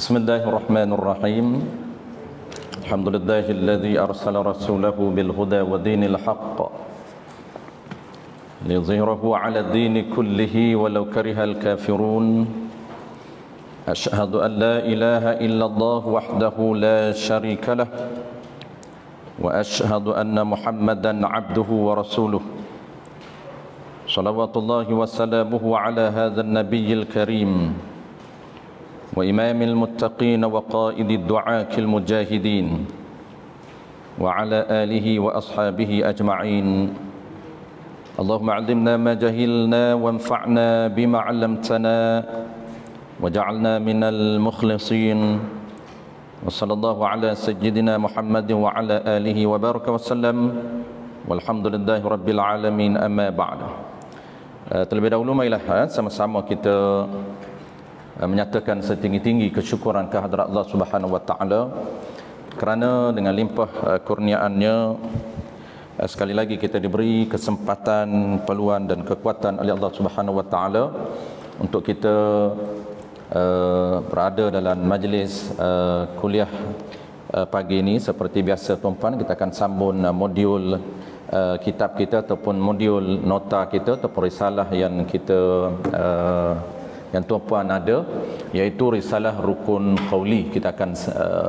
بسم الله الرحمن الرحيم. الحمد لله الذي أرسل رسوله بالهدى ودين الحق ليظهره على الدين كله ولو كره الكافرون. أشهد أن لا إله إلا الله وحده لا شريك له، وأشهد أن محمدا عبده ورسوله، صلوات الله وسلامه على هذا النبي الكريم وإمام المتقين وقائد الدعاة المجاهدين، وعلى آله وأصحابه أجمعين. اللهم علمنا ما جهلنا وانفعنا بما علمتنا وجعلنا من المخلصين. وصلى الله على سيدنا محمد وعلى آله وبارك وسلم، والحمد لله رب العالمين. أما بعد. Terlebih dahulu marilah sama-sama kita menyatakan setinggi-tinggi kesyukuran kehadrat Allah Subhanahu wa taala kerana dengan limpah kurniaannya sekali lagi kita diberi kesempatan, peluang dan kekuatan oleh Allah Subhanahu wa taala untuk kita berada dalam majlis kuliah pagi ini. Seperti biasa tuan-puan, kita akan sambung modul kitab kita ataupun modul nota kita ataupun risalah yang kita yang tuan-puan ada, iaitu risalah rukun qauli. Kita akan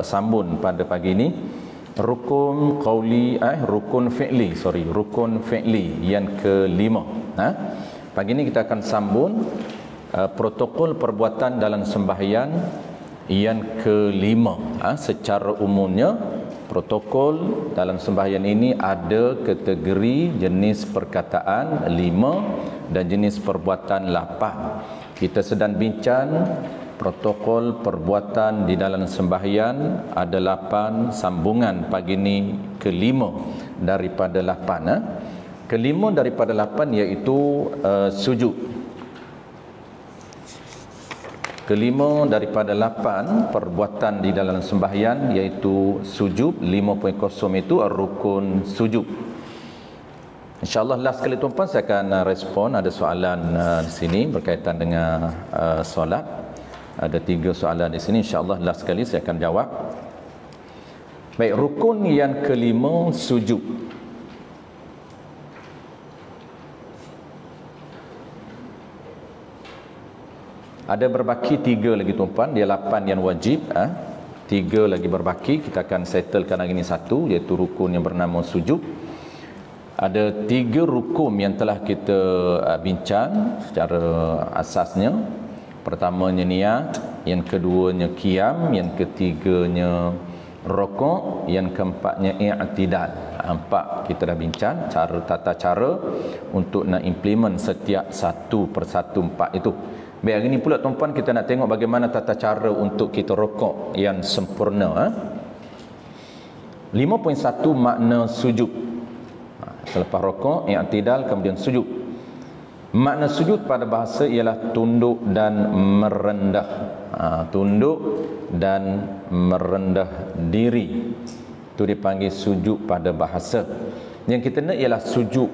sambung pada pagi ini rukun qauli rukun fi'li yang kelima. Pagi ini kita akan sambung protokol perbuatan dalam sembahyang yang kelima. Secara umumnya protokol dalam sembahyang ini ada kategori jenis perkataan 5 dan jenis perbuatan 8. Kita sedang bincang protokol perbuatan di dalam sembahyang ada 8 sambungan. Pagi ini kelima daripada 8. Kelima daripada 8 iaitu sujud. Kelima daripada 8 perbuatan di dalam sembahyang iaitu sujud. 5.0 itu rukun sujud. InsyaAllah last kali tuan-puan saya akan respon. Ada soalan di sini berkaitan dengan solat. Ada 3 soalan di sini. InsyaAllah last kali saya akan jawab. Baik, rukun yang kelima sujud. Ada berbaki 3 lagi tuan-puan. Dia 8 yang wajib. 3 lagi berbaki. Kita akan settlekan hari ini 1, iaitu rukun yang bernama sujud. Ada 3 rukun yang telah kita bincang secara asasnya. Pertamanya niat, yang keduanya qiyam, yang ketiganya rukuk, yang keempatnya i'tidal. 4 kita dah bincang tata cara untuk nak implement setiap satu persatu 4 itu. Baik, hari ini pula tuan-puan kita nak tengok bagaimana tata cara untuk kita rukuk yang sempurna. 5.1 makna sujud. Selepas rukuk, i'tidal, kemudian sujud. Makna sujud pada bahasa ialah tunduk dan merendah. Tunduk dan merendah diri. Itu dipanggil sujud pada bahasa. Yang kita nak ialah sujud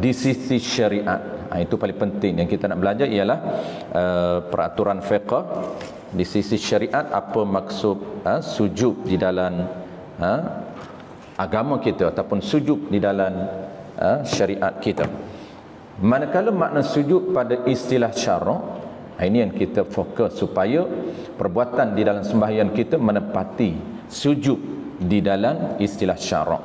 di sisi syariat. Itu paling penting. Yang kita nak belajar ialah peraturan fiqh di sisi syariat. Apa maksud sujud di dalam agama kita ataupun sujud di dalam syariat kita. Manakala makna sujud pada istilah syarak, ini yang kita fokus supaya perbuatan di dalam sembahyang kita menepati sujud di dalam istilah syarak.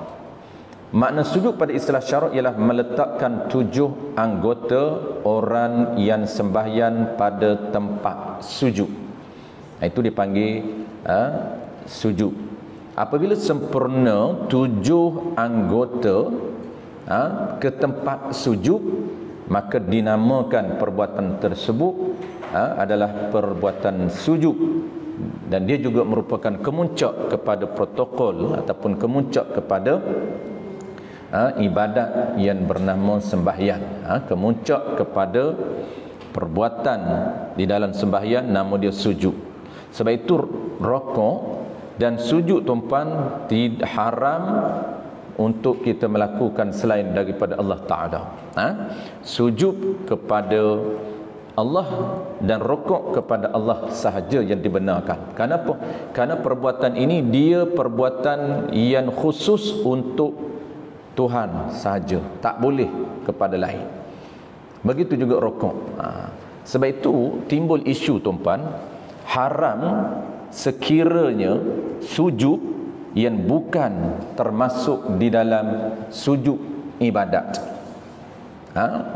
Makna sujud pada istilah syarak ialah meletakkan 7 anggota orang yang sembahyang pada tempat sujud. Itu dipanggil sujud. Apabila sempurna 7 anggota ke tempat sujud, maka dinamakan perbuatan tersebut adalah perbuatan sujud. Dan dia juga merupakan kemuncak kepada protokol ataupun kemuncak kepada ibadat yang bernama sembahyang. Kemuncak kepada perbuatan di dalam sembahyang nama dia sujud. Sebab itu rukuk dan sujud tuan-puan haram untuk kita melakukan selain daripada Allah Ta'ala. Sujud kepada Allah dan rukuk kepada Allah sahaja yang dibenarkan. Kenapa? Karena perbuatan ini dia perbuatan yang khusus untuk Tuhan sahaja, tak boleh kepada lain. Begitu juga rukuk. Sebab itu timbul isu tuan-puan, haram sekiranya sujud yang bukan termasuk di dalam sujud ibadat.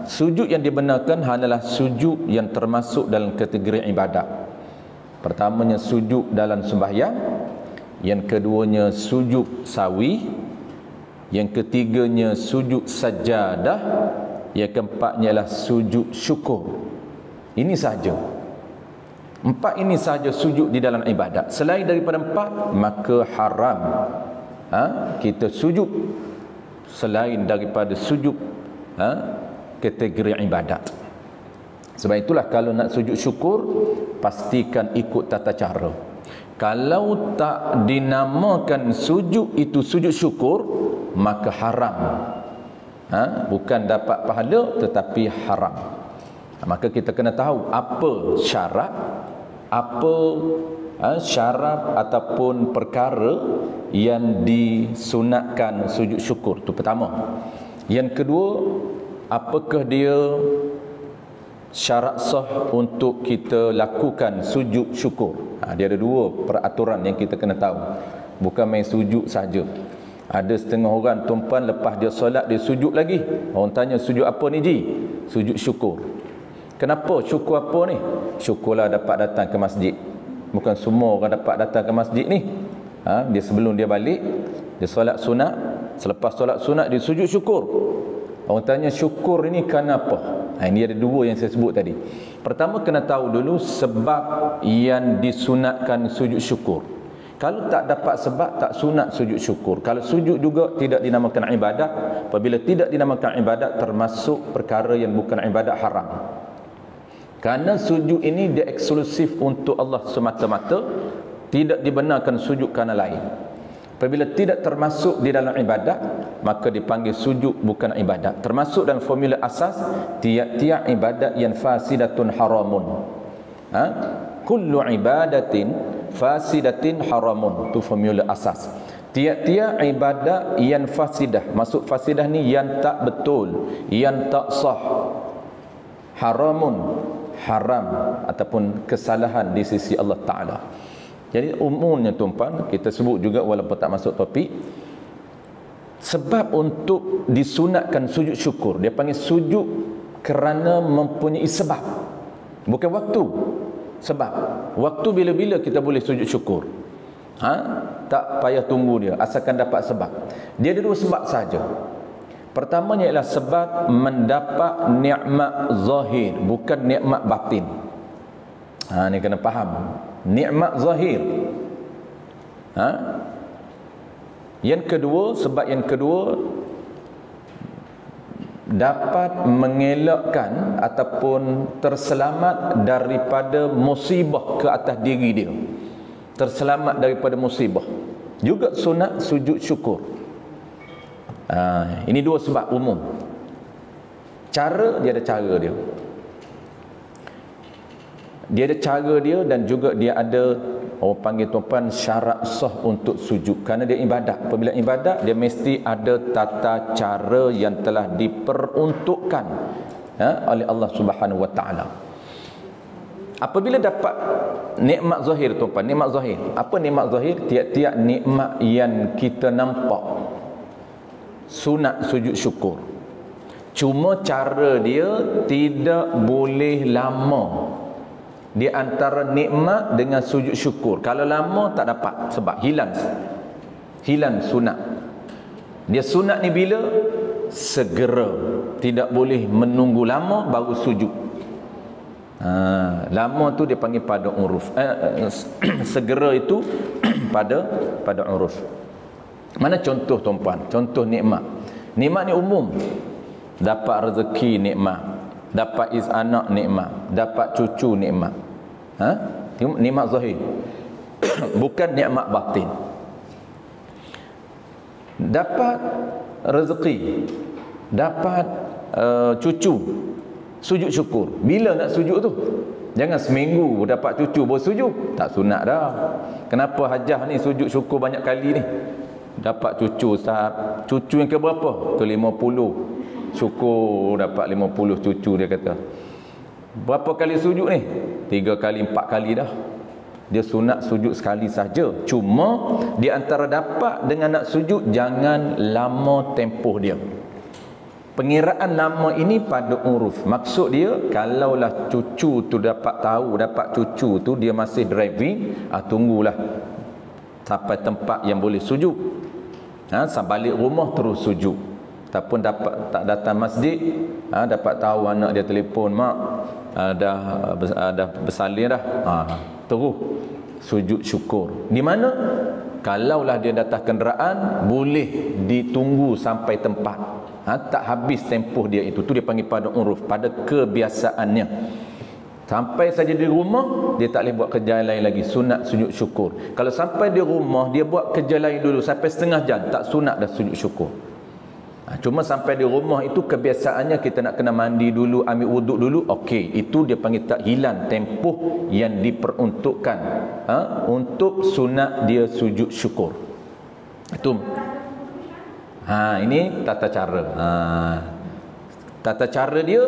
Sujud yang dibenarkan hanyalah sujud yang termasuk dalam kategori ibadat. Pertamanya sujud dalam sembahyang, yang keduanya sujud sawi, yang ketiganya sujud sajadah, yang keempatnya adalah sujud syukur. Ini sahaja. 4 ini sahaja sujud di dalam ibadat. Selain daripada 4, maka haram kita sujud selain daripada sujud kategori ibadat. Sebab itulah kalau nak sujud syukur, pastikan ikut tata cara. Kalau tak dinamakan sujud itu sujud syukur, maka haram. Bukan dapat pahala tetapi haram. Maka kita kena tahu apa syarat, apa syarat ataupun perkara yang disunatkan sujud syukur. Itu pertama. Yang kedua, apakah dia syarat sah untuk kita lakukan sujud syukur? Dia ada 2 peraturan yang kita kena tahu. Bukan main sujud saja. Ada setengah orang tuan-puan lepas dia solat dia sujud lagi. Orang tanya sujud apa ni Ji? Sujud syukur. Kenapa? Syukur apa ni? Syukurlah dapat datang ke masjid. Bukan semua orang dapat datang ke masjid ni. Dia sebelum dia balik, dia solat sunat. Selepas solat sunat dia sujud syukur. Orang tanya syukur ini kenapa? Ini ada 2 yang saya sebut tadi. Pertama, kena tahu dulu sebab yang disunatkan sujud syukur. Kalau tak dapat sebab, tak sunat sujud syukur. Kalau sujud juga tidak dinamakan ibadat. Apabila tidak dinamakan ibadat, termasuk perkara yang bukan ibadat, haram. Karena sujud ini dia eksklusif untuk Allah semata-mata, tidak dibenarkan sujud kerana lain. Apabila tidak termasuk di dalam ibadat, maka dipanggil sujud bukan ibadat. Termasuk dalam formula asas, tiap-tiap ibadat yang fasidatun haramun. Kullu ibadatin fasidatin haramun. Itu formula asas. Tiap-tiap ibadat yang fasidah. Maksud fasidah ni yang tak betul, yang tak sah. Haramun, haram ataupun kesalahan di sisi Allah Ta'ala. Jadi umumnya tuan-puan, kita sebut juga walaupun tak masuk topik, sebab untuk disunatkan sujud syukur, dia panggil sujud kerana mempunyai sebab, bukan waktu. Sebab waktu bila-bila kita boleh sujud syukur, tak payah tunggu dia, asalkan dapat sebab. Dia ada 2 sebab saja. Pertamanya ialah sebab mendapat nikmat zahir, bukan nikmat batin. Ni kena faham. Nikmat zahir. Yang kedua, sebab yang kedua, dapat mengelakkan ataupun terselamat daripada musibah ke atas diri dia. Terselamat daripada musibah. Juga sunat sujud syukur. Ini 2 sebab umum. Cara, dia ada cara dia. Dia ada cara dia dan juga dia ada, orang panggil tuan-puan, syarat sah untuk sujud. Kerana dia ibadat. Apabila ibadat, dia mesti ada tata cara yang telah diperuntukkan oleh Allah Subhanahu Wa Taala. Apabila dapat nikmat zahir tuan-puan, nikmat zahir. Apa nikmat zahir? Tiap-tiap nikmat yang kita nampak, sunat sujud syukur. Cuma cara dia tidak boleh lama di antara nikmat dengan sujud syukur. Kalau lama tak dapat, sebab hilang sunat. Dia sunat ni bila? Segera. Tidak boleh menunggu lama baru sujud. Lama tu dia panggil pada uruf. Segera itu pada uruf. Mana contoh tuan-puan? Contoh nikmat. Nikmat ni umum. Dapat rezeki nikmat, dapat anak nikmat, dapat cucu nikmat. Nikmat zahir. Bukan nikmat batin. Dapat rezeki, dapat cucu, Sujud syukur. Bila nak sujud tu? Jangan seminggu dapat cucu baru sujud. Tak sunat dah. Kenapa hajah ni sujud syukur banyak kali ni? Dapat cucu Ustaz. Cucu yang ke berapa? Ke 50. Syukur dapat 50 cucu dia kata. Berapa kali sujud ni? 3 kali 4 kali dah. Dia sunat sujud sekali saja. Cuma di antara dapat dengan nak sujud, jangan lama tempoh dia. Pengiraan lama ini pada uruf. Maksud dia, kalaulah cucu tu dapat tahu, dapat cucu tu dia masih driving, tunggulah sampai tempat yang boleh sujud. Sampai balik rumah terus sujud. Ataupun tak datang masjid, dapat tahu anak dia telefon, mak dah bersalin dah, terus sujud syukur. Di mana? Kalaulah dia datang kenderaan, boleh ditunggu sampai tempat. Tak habis tempoh dia itu. Tu dia panggil pada uruf, pada kebiasaannya. Sampai saja di rumah, dia tak boleh buat kerja lain lagi. Sunat sujud syukur. Kalau sampai di rumah, dia buat kerja lain dulu sampai setengah jam, tak sunat dah sujud syukur. Cuma sampai di rumah itu kebiasaannya kita nak kena mandi dulu, ambil wuduk dulu, okey, itu dia panggil tak hilang tempoh yang diperuntukkan untuk sunat dia sujud syukur. Itu ini tata cara. Tata cara dia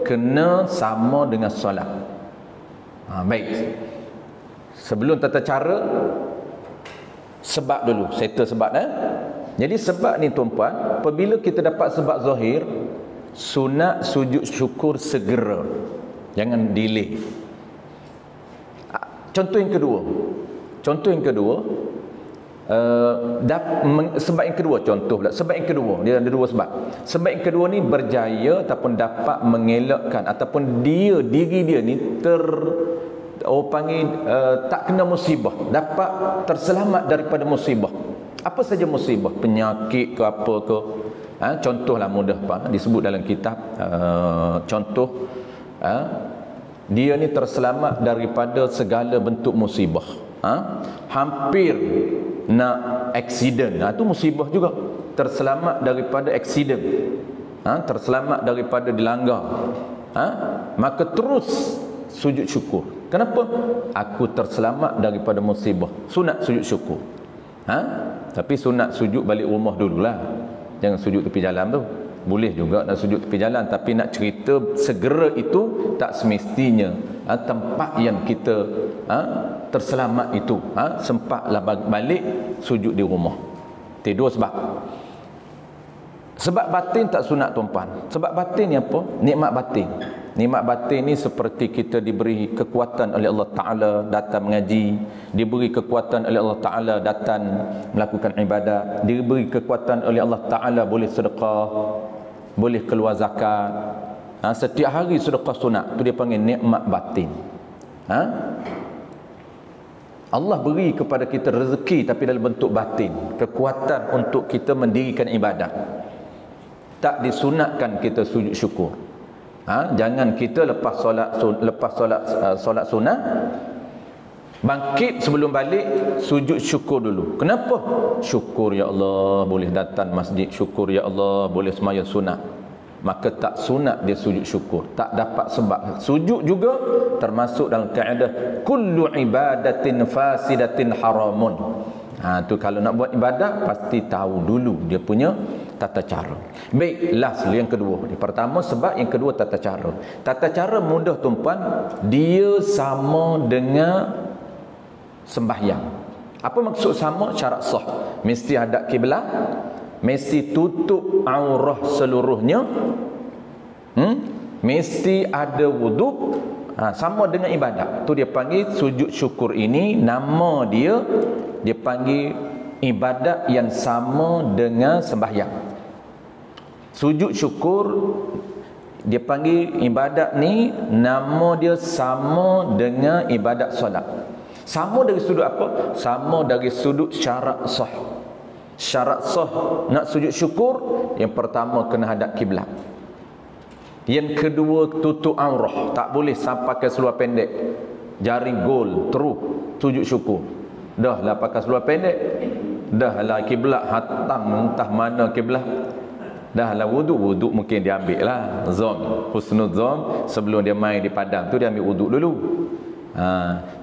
kena sama dengan solat. Baik. Sebelum tata cara, sebab dulu, settle sebab. Jadi sebab ni tuan-puan, apabila kita dapat sebab zahir, sunat sujud syukur segera. Jangan delay. Contoh yang kedua. Sebab yang kedua, contoh pula. Sebab yang kedua, dia ada dua sebab. Sebab yang kedua ni berjaya ataupun dapat mengelakkan ataupun diri dia ni tak kena musibah, dapat terselamat daripada musibah. Apa saja musibah, penyakit ke apa ke. Contohlah mudah disebut dalam kitab. Contoh, dia ni terselamat daripada segala bentuk musibah. Hampir nak aksiden, itu musibah juga. Terselamat daripada aksiden, terselamat daripada dilanggar, maka terus sujud syukur. Kenapa? Aku terselamat daripada musibah. Sunat sujud syukur. Tapi sunat sujud balik rumah dululah. Jangan sujud tepi jalan tu. Boleh juga nak sujud tepi jalan, tapi nak cerita segera itu tak semestinya. Tempat yang kita terselamat itu, sempatlah balik sujud di rumah. Dua sebab. Sebab batin tak sunat tuan-puan. Sebab batin ni apa? Nikmat batin. Nikmat batin ni seperti kita diberi kekuatan oleh Allah Ta'ala datang mengaji, diberi kekuatan oleh Allah Ta'ala datang melakukan ibadat, diberi kekuatan oleh Allah Ta'ala boleh sedekah, boleh keluar zakat. Setiap hari sedekah sunat, tu dia panggil nikmat batin. Allah beri kepada kita rezeki tapi dalam bentuk batin, kekuatan untuk kita mendirikan ibadat. Tak disunatkan kita sujud syukur. Jangan kita lepas solat sunat, bangkit sebelum balik sujud syukur dulu. Kenapa? Syukur ya Allah boleh datang masjid, syukur ya Allah boleh sembahyang sunat. Maka tak sunat dia sujud syukur, tak dapat sebab. Sujud juga termasuk dalam kaedah kullu ibadatin fasidatin haramun. Tu kalau nak buat ibadat pasti tahu dulu dia punya tata cara. Baik, last yang kedua. Yang pertama sebab, yang kedua tata cara. Tata cara mudah tuan-puan, dia sama dengan sembahyang. Apa maksud sama? Syarat sah. Mesti hadap kiblat, mesti tutup aurah seluruhnya, mesti ada wuduk. Sama dengan ibadat. Tu dia panggil sujud syukur ini, nama dia panggil ibadat yang sama dengan sembahyang. Sujud syukur dia panggil ibadat ni, nama dia sama dengan ibadat solat. Sama dari sudut apa? Sama dari sudut syarat sah. Syarat sah nak sujud syukur, yang pertama kena hadap kiblat. Yang kedua tutup aurah, tak boleh sampai pakai seluar pendek, jaring gol terus sujud syukur. Dah lah pakai seluar pendek, dah lah kiblat hatam entah mana kiblat, Dah lah wuduk mungkin dia ambil lah zon, husnul zon, sebelum dia main di padang tu dia ambil wuduk dulu.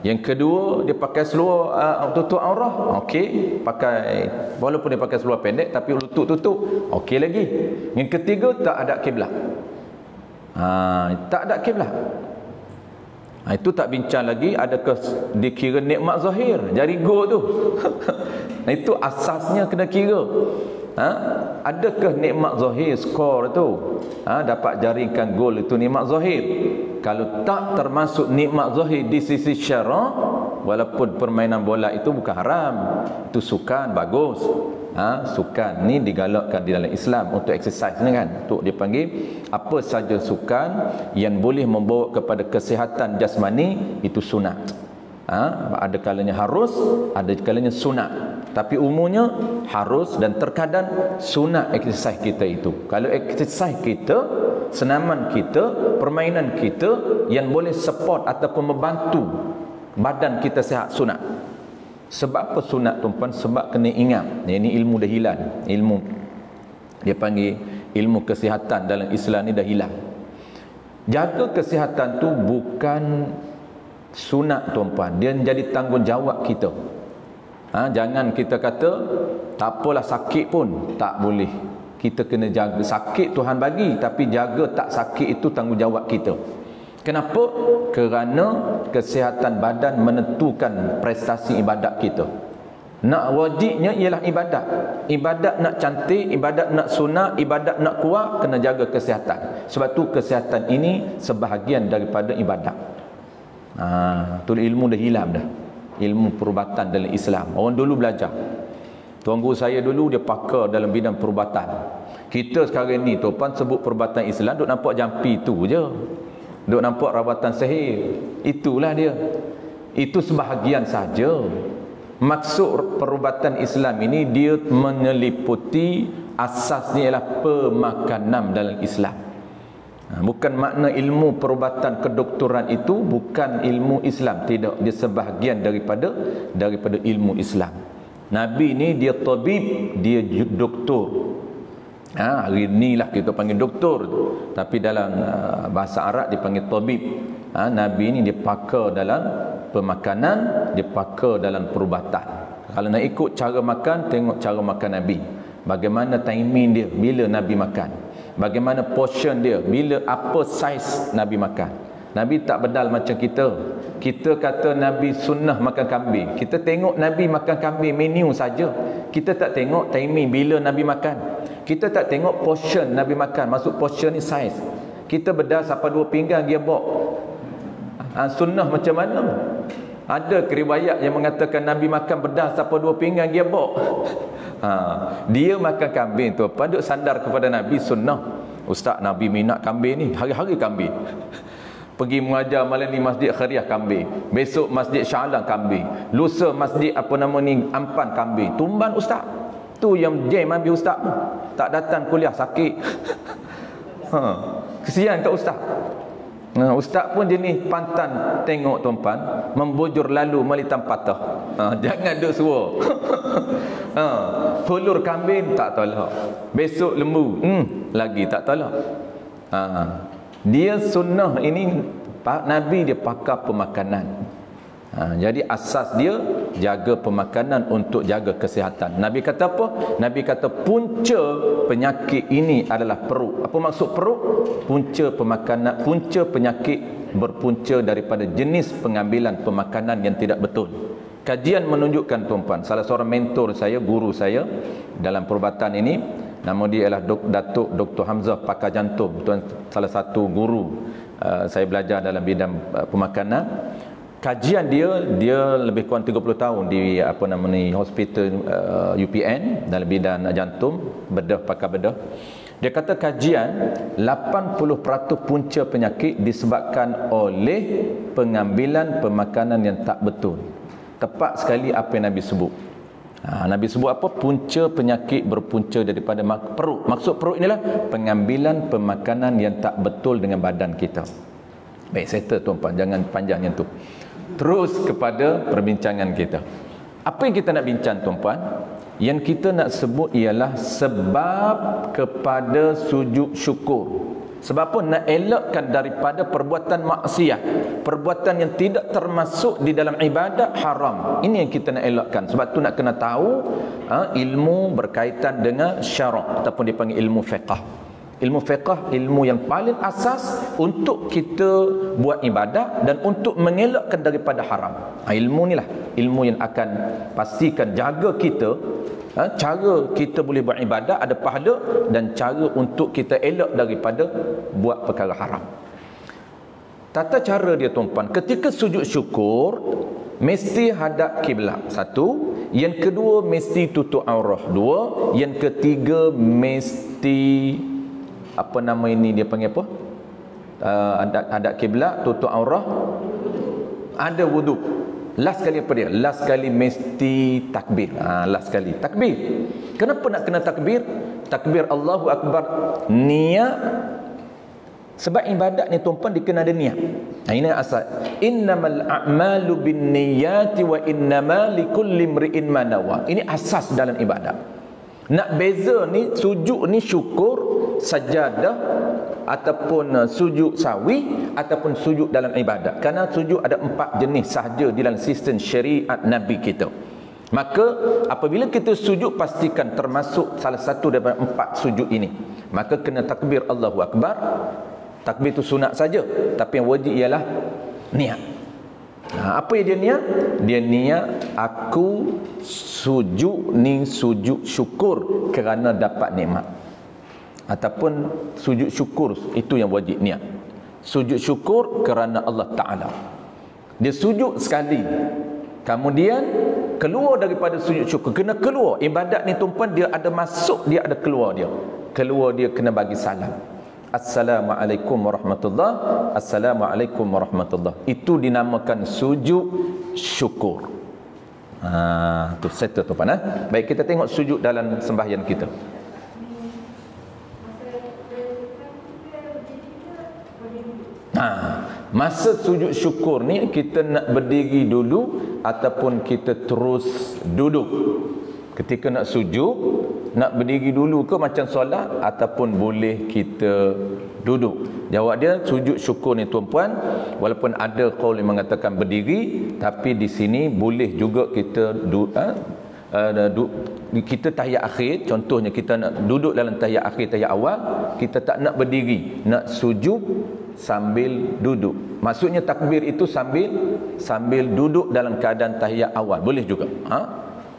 Yang kedua dia pakai seluar tutup aurah, okey, pakai walaupun dia pakai seluar pendek tapi lutut tutup, okey lagi. Yang ketiga tak ada kiblat. Tak ada kiblat. Itu tak bincang lagi adakah dikira nikmat zahir jari go tu. Itu asasnya kena kira. Adakah nikmat zahir skor tu dapat jaringkan gol itu nikmat zahir? Kalau tak termasuk nikmat zahir di sisi syarak, walaupun permainan bola itu bukan haram, itu sukan bagus. Sukan ni digalakkan di dalam Islam untuk exercise ni kan, untuk dipanggil apa saja sukan yang boleh membawa kepada kesihatan jasmani itu sunat. Ada kalanya harus, ada kalanya sunat. Tapi umumnya harus dan terkadang sunat exercise kita itu. Kalau exercise kita, senaman kita, permainan kita yang boleh support ataupun membantu badan kita sihat, sunat. Sebab apa sunat tuan-puan? Sebab kena ingat, ini ilmu dah hilang. Ilmu dia panggil ilmu kesihatan dalam Islam ni dah hilang. Jaga kesihatan tu bukan sunat tuan-puan, dia jadi tanggungjawab kita. Jangan kita kata tak apalah sakit pun, tak boleh. Kita kena jaga. Sakit Tuhan bagi, tapi jaga tak sakit itu tanggungjawab kita. Kenapa? Kerana kesihatan badan menentukan prestasi ibadat kita. Nak wajibnya ialah ibadat. Ibadat nak cantik, ibadat nak sunat, ibadat nak kuat, kena jaga kesihatan. Sebab tu kesihatan ini sebahagian daripada ibadat. Tu ilmu dah hilang dah. Ilmu perubatan dalam Islam. Orang dulu belajar. Tuan guru saya dulu dia pakar dalam bidang perubatan. Kita sekarang ni tuan sebut perubatan Islam, duk nampak jampi tu je. Duk nampak rawatan sihir. Itulah dia. Itu sebahagian saja. Maksud perubatan Islam ini dia menyeliputi asasnya ialah pemakanan dalam Islam. Bukan makna ilmu perubatan kedoktoran itu bukan ilmu Islam, tidak, dia sebahagian daripada ilmu Islam. Nabi ni dia tabib, dia doktor. Hari inilah kita panggil doktor, tapi dalam bahasa Arab dipanggil tabib. Nabi ni dia pakar dalam pemakanan, dia pakar dalam perubatan. Kalau nak ikut cara makan, tengok cara makan Nabi. Bagaimana timing dia bila Nabi makan, bagaimana portion dia, bila apa saiz Nabi makan. Nabi tak bedal macam kita. Kita kata Nabi sunnah makan kambing, kita tengok Nabi makan kambing menu saja. Kita tak tengok timing bila Nabi makan. Kita tak tengok portion Nabi makan. Maksud portion ni saiz. Kita bedal sampai 2 pinggang dia bawa. Sunnah macam mana? Ada riwayat yang mengatakan Nabi makan bedal sampai 2 pinggang dia bawa. Dia makan kambing tu apa? Duk sandar kepada Nabi sunnah. Ustaz, Nabi minat kambing ni, hari-hari kambing. Pergi mengajar malam ni Masjid Khairiyah kambing, besok Masjid Sya'alan kambing, lusa Masjid apa nama ni Ampan kambing. Tumban ustaz. Tu yang jam habis ustaz tu. Tak datang kuliah sakit. Kesian kat ustaz. Ustaz pun jenis pantan tengok tuan-puan, membujur lalu melitam patah. Jangan duk suruh. Telur kambing tak tolak, besok lembu lagi tak tolak. Dia sunnah ini Nabi dia pakar pemakanan. Jadi asas dia jaga pemakanan untuk jaga kesihatan. Nabi kata apa? Nabi kata punca penyakit ini adalah perut. Apa maksud perut? Punca pemakanan, punca penyakit berpunca daripada jenis pengambilan pemakanan yang tidak betul. Kajian menunjukkan tuan-puan, salah seorang mentor saya, guru saya dalam perubatan ini, nama dia ialah Datuk Dr. Hamzah pakar jantung. Tuan salah satu guru saya belajar dalam bidang pemakanan. Kajian dia lebih kurang 30 tahun di apa nama ni hospital UPN dalam bidang jantung, bedah, pakar bedah. Dia kata kajian 80% punca penyakit disebabkan oleh pengambilan pemakanan yang tak betul. Tepat sekali apa yang Nabi sebut. Nabi sebut apa? Punca penyakit berpunca daripada perut. Maksud perut inilah pengambilan pemakanan yang tak betul dengan badan kita. Baik, settle tuan-puan, jangan panjang yang tu. Terus kepada perbincangan kita. Apa yang kita nak bincang tuan-puan? Yang kita nak sebut ialah sebab kepada sujud syukur. Sebab apa? Nak elakkan daripada perbuatan maksiat, perbuatan yang tidak termasuk di dalam ibadat haram. Ini yang kita nak elakkan. Sebab tu nak kena tahu ilmu berkaitan dengan syarak ataupun dipanggil ilmu fiqh. Ilmu fiqh, ilmu yang paling asas untuk kita buat ibadat dan untuk mengelakkan daripada haram. Ilmu ni lah ilmu yang akan pastikan jaga kita, cara kita boleh buat ibadat ada pahala, dan cara untuk kita elak daripada buat perkara haram. Tata cara dia tuan-puan, ketika sujud syukur mesti hadap kiblat, satu. Yang kedua mesti tutup aurah, dua. Yang ketiga mesti apa nama ini dia panggil apa? Hadap kiblat, tutup aurah, ada wudu. Last kali apa dia? Last kali mesti takbir. Last kali takbir. Kenapa nak kena takbir? Takbir Allahu Akbar, niat. Sebab ibadat ni tuan-puan dia kena ada niat. Ini asal. Innamal a'malu binniyati wa innama likulli imri'in ma nawa. Ini asas dalam ibadat. Nak beza ni sujud ni syukur, sajadah ataupun sujud sawi ataupun sujud dalam ibadat. Kerana sujud ada 4 jenis sahaja di dalam sistem syariat Nabi kita. Maka apabila kita sujud pastikan termasuk salah satu daripada 4 sujud ini. Maka kena takbir Allahu Akbar. Takbir itu sunat saja, tapi yang wajib ialah niat. Apa yang dia niat? Dia niat aku sujud ni sujud syukur kerana dapat nikmat. Ataupun sujud syukur, itu yang wajib niat. Sujud syukur kerana Allah Ta'ala. Dia sujud sekali, kemudian keluar daripada sujud syukur. Kena keluar. Ibadat ni tuan-puan dia ada masuk, dia ada keluar dia. Keluar dia kena bagi salam. Assalamualaikum warahmatullahi. Assalamualaikum warahmatullahi. Itu dinamakan sujud syukur. Tu settle tuan-puan. Baik, kita tengok sujud dalam sembahyang kita. Masa sujud syukur ni kita nak berdiri dulu ataupun kita terus duduk. Ketika nak sujud, nak berdiri dulu ke macam solat ataupun boleh kita duduk? Jawab dia sujud syukur ni tuan-puan, walaupun ada qaul yang mengatakan berdiri, tapi di sini boleh juga kita kita tahiyat akhir, contohnya kita nak duduk dalam tahiyat akhir, tahiyat awal, kita tak nak berdiri, nak sujud sambil duduk. Maksudnya takbir itu sambil duduk dalam keadaan tahiyat awal, boleh juga.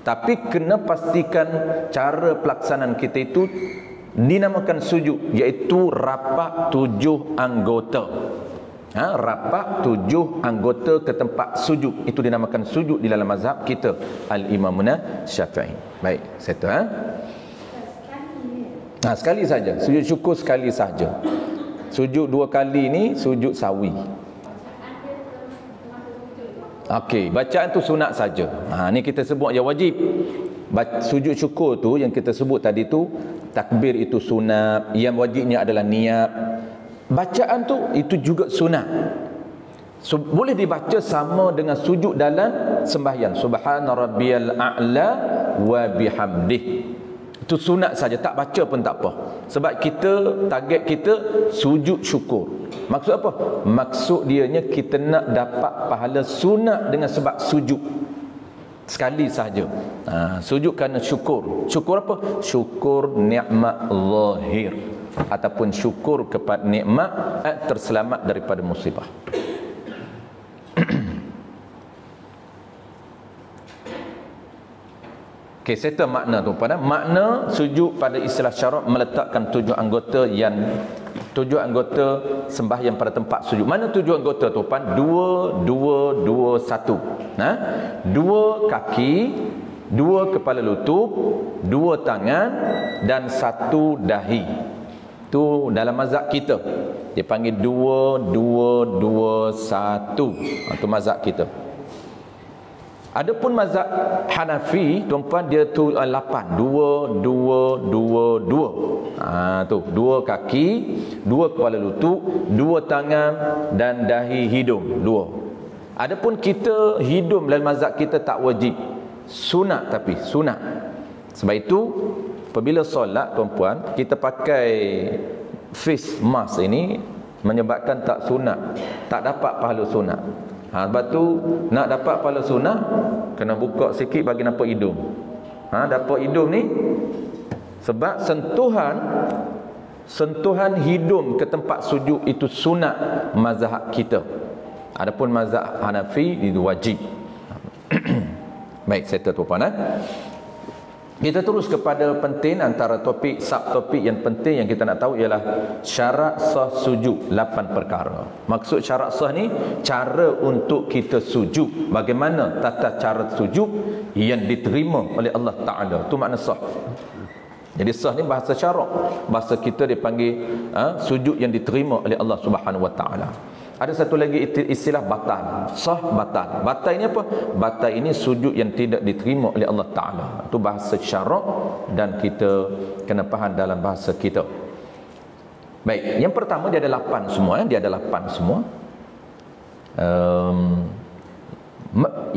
Tapi kena pastikan cara pelaksanaan kita itu dinamakan sujud, iaitu rapat 7 anggota. Rapat 7 anggota ke tempat sujud, itu dinamakan sujud di dalam mazhab kita Al-Imamuna Syafi'i. Baik, settle. Sekali saja, sujud syukur sekali saja. Sujud 2 kali ni sujud sawi. Okey, bacaan tu sunat saja. Ni kita sebut yang wajib. Sujud syukur tu yang kita sebut tadi tu, takbir itu sunat, yang wajibnya adalah niat. Bacaan tu itu juga sunat. Boleh dibaca sama dengan sujud dalam sembahyang. Subhana rabbiyal a'la wa bihamdih. Itu sunat saja, tak baca pun tak apa. Sebab kita target kita sujud syukur. Maksud apa? Maksud dianya kita nak dapat pahala sunat dengan sebab sujud sekali sahaja. Sujud kerana syukur. Syukur apa? Syukur nikmat zahir ataupun syukur kepada nikmat terselamat daripada musibah. Okey, settle makna tu pada makna sujud pada istilah syarak meletakkan 7 anggota sembahyang pada tempat sujud. Mana 7 anggota tu pan? 2 2 2 1. 2 kaki, 2 kepala lutut, 2 tangan dan 1 dahi. Tu dalam mazhab kita dia panggil 2 2 2 1. Itu mazhab kita. Adapun mazhab Hanafi tuan-puan dia tu 8, 2 2 2 2. Tu 2 kaki, 2 kepala lutut, 2 tangan dan dahi hidung 2. Adapun kita hidung dalam mazhab kita tak wajib. Sunat, tapi sunat. Sebab itu apabila solat tuan-puan, kita pakai face mask ini menyebabkan tak sunat, tak dapat pahala sunat. Sebab tu nak dapat pahala sunat kena buka sikit bagi nampak hidung. Dapat hidung ni sebab sentuhan hidung ke tempat sujud itu sunat mazhab kita. Adapun mazhab Hanafi itu wajib. Baik, saya tuan-puan. Kita terus kepada penting antara topik subtopik yang penting yang kita nak tahu ialah syarat sah sujud 8 perkara. Maksud syarat sah ni cara untuk kita sujud, bagaimana tata cara sujud yang diterima oleh Allah Taala. Tu makna sah. Jadi sah ni bahasa syarak. Bahasa kita dipanggil sujud yang diterima oleh Allah Subhanahu Wa Taala. Ada satu lagi istilah batal. Sah batal. Batal ini apa? Batal ini sujud yang tidak diterima oleh Allah Ta'ala. Itu bahasa syarak dan kita kena faham dalam bahasa kita. Baik, yang pertama dia ada 8 semua. Dia ada 8 semua.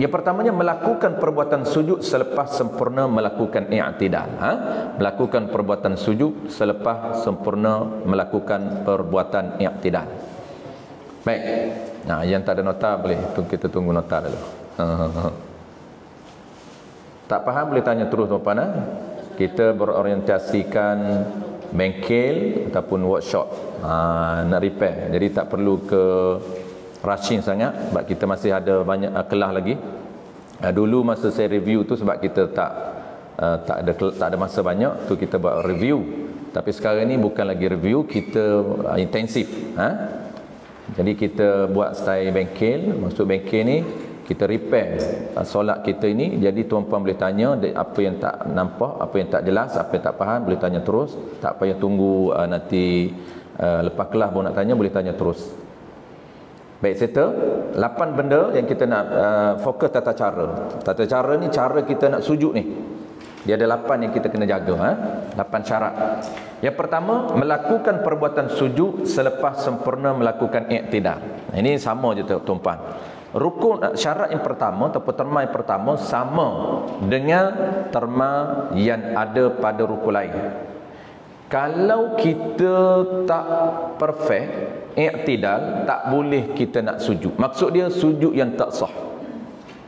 Yang pertamanya melakukan perbuatan sujud selepas sempurna melakukan i'tidal. Melakukan perbuatan sujud selepas sempurna melakukan perbuatan i'tidal. Baik. Nah, yang tak ada nota boleh kita tunggu nota dulu. Tak faham boleh tanya terus tuan-puan. Kita berorientasikan bengkel ataupun workshop nak repair. Jadi tak perlu ke rushing sangat sebab kita masih ada banyak kelas lagi. Dulu masa saya review tu sebab kita tak ada masa banyak tu kita buat review. Tapi sekarang ni bukan lagi review, kita intensif. Jadi kita buat style bengkel. Maksud bengkel ni kita repair solat kita ini. Jadi tuan-puan boleh tanya apa yang tak nampak, apa yang tak jelas, apa yang tak faham, boleh tanya terus. Tak payah tunggu nanti lepas kelas baru nak tanya, boleh tanya terus. Baik, serta 8 benda yang kita nak fokus tata cara. Tata cara ni cara kita nak sujud ni. Dia ada 8 yang kita kena jaga. 8 syarat. Yang pertama, melakukan perbuatan sujud selepas sempurna melakukan i'tidal. Ini sama je tuan-puan. Rukun syarat yang pertama ataupun terma yang pertama sama dengan terma yang ada pada rukun lain. Kalau kita tak perfect i'tidal, tak boleh kita nak sujud. Maksud dia sujud yang tak sah.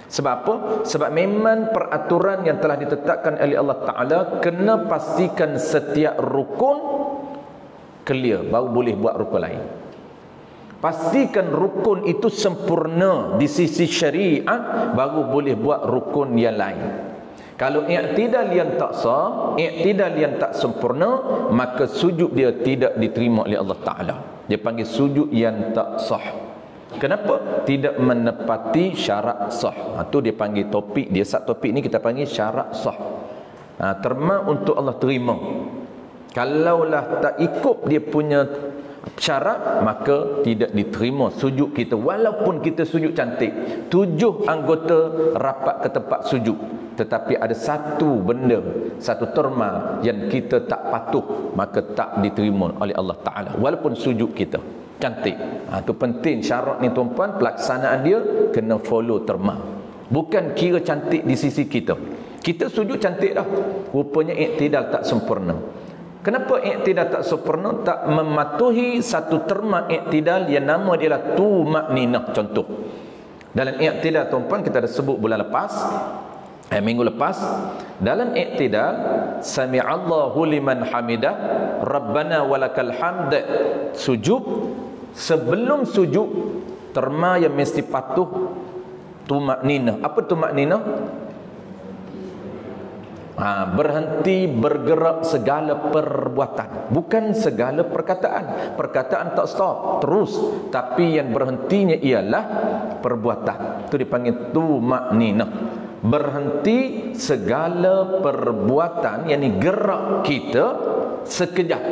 Sebab apa? Sebab memang peraturan yang telah ditetapkan oleh Allah Ta'ala kena pastikan setiap rukun clear, baru boleh buat rukun lain. Pastikan rukun itu sempurna di sisi syariat, baru boleh buat rukun yang lain. Kalau i'tidal yang tak sah, i'tidal yang tak sempurna, maka sujud dia tidak diterima oleh Allah Ta'ala. Dia panggil sujud yang tak sah. Kenapa? Tidak menepati syarat sah. Itu dia panggil topik dia. Topik ni kita panggil syarat sah. Terma untuk Allah terima. Kalaulah tak ikut dia punya syarat, maka tidak diterima sujud kita. Walaupun kita sujud cantik, 7 anggota rapat ke tempat sujud, tetapi ada satu benda, satu terma yang kita tak patuh, maka tak diterima oleh Allah Ta'ala. Walaupun sujud kita cantik. Itu penting syarat ni tuan-puan. Pelaksanaan dia kena follow terma. Bukan kira cantik di sisi kita. Kita sujud cantik dah, rupanya i'tidal tak sempurna. Kenapa i'tidal tak sempurna? Tak mematuhi satu terma i'tidal yang nama dia lah tumakninah. Contoh dalam i'tidal tuan-puan kita ada sebut bulan lepas, minggu lepas, dalam i'tidal sami'allahu liman hamidah rabbana walakal hamd, sujud. Sebelum sujud, terma yang mesti patuh tumakninah. Apa tumakninah? Berhenti bergerak segala perbuatan, bukan segala perkataan. Perkataan tak stop terus, tapi yang berhentinya ialah perbuatan. Itu dipanggil tumakninah. Berhenti segala perbuatan, yakni gerak kita sekejap.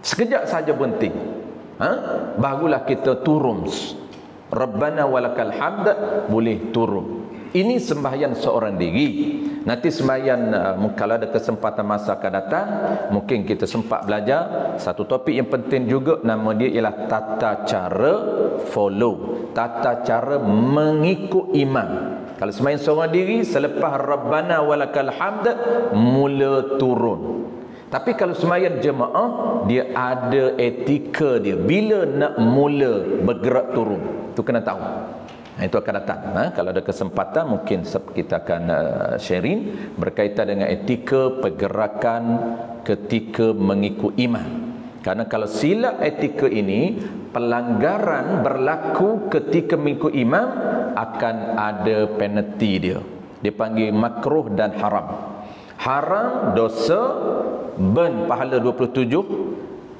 Sekejap saja berhenti. Barulah kita turun. Rabbana walakal hamd, boleh turun. Ini sembahyang seorang diri. Nanti sembahyang kalau ada kesempatan masa akan datang, mungkin kita sempat belajar satu topik yang penting juga, nama dia ialah tata cara follow, tata cara mengikut imam. Kalau sembahyang seorang diri, selepas Rabbana walakal hamd mula turun. Tapi kalau sembahyang jemaah, dia ada etika dia. Bila nak mula bergerak turun, itu kena tahu. Itu akan datang. Kalau ada kesempatan mungkin kita akan sharing berkaitan dengan etika pergerakan ketika mengikut imam. Karena kalau silap etika ini, pelanggaran berlaku ketika mengikut imam akan ada penalti dia. Dia panggil makruh dan haram. Haram dosa, burn pahala 27.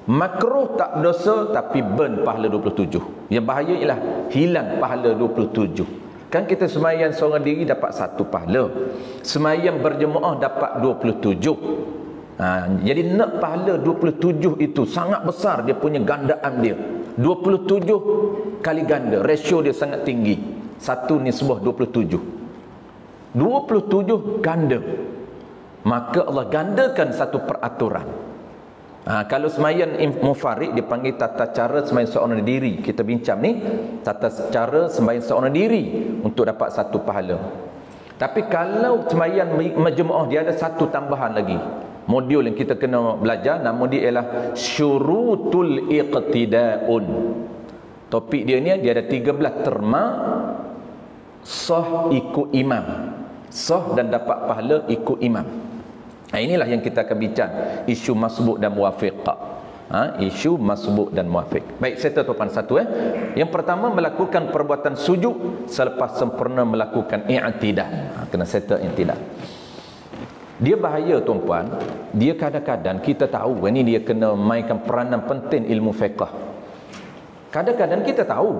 Makruh tak dosa tapi burn pahala 27. Yang bahaya ialah hilang pahala 27. Kan kita sembahyang seorang diri dapat 1 pahala. Sembahyang berjemaah dapat 27. Jadi nak pahala 27 itu sangat besar, dia punya gandaan dia. 27 kali ganda, ratio dia sangat tinggi. 1 nisbah 27. 27 ganda. Maka Allah gandakan satu peraturan. Kalau sembahyang mufarid dipanggil tata cara sembahyang seorang diri. Kita bincang ni tata cara sembahyang seorang diri untuk dapat 1 pahala. Tapi kalau sembahyang majmu'ah, dia ada 1 tambahan lagi. Modul yang kita kena belajar, nama dia ialah syurutul iqtida'un. Topik dia ni dia ada 13 terma sah ikut imam. Sah dan dapat pahala ikut imam. Inilah yang kita akan bincang, isu masbuk dan muwafiq. Isu masbuk dan muwafiq. Baik, saya tuan satu. Yang pertama, melakukan perbuatan sujud selepas sempurna melakukan i'tidal. Kena settle i'tidal. Dia bahaya tuan-puan. Dia kadang-kadang kita tahu ini dia kena mainkan peranan penting ilmu fiqh. Kadang-kadang kita tahu,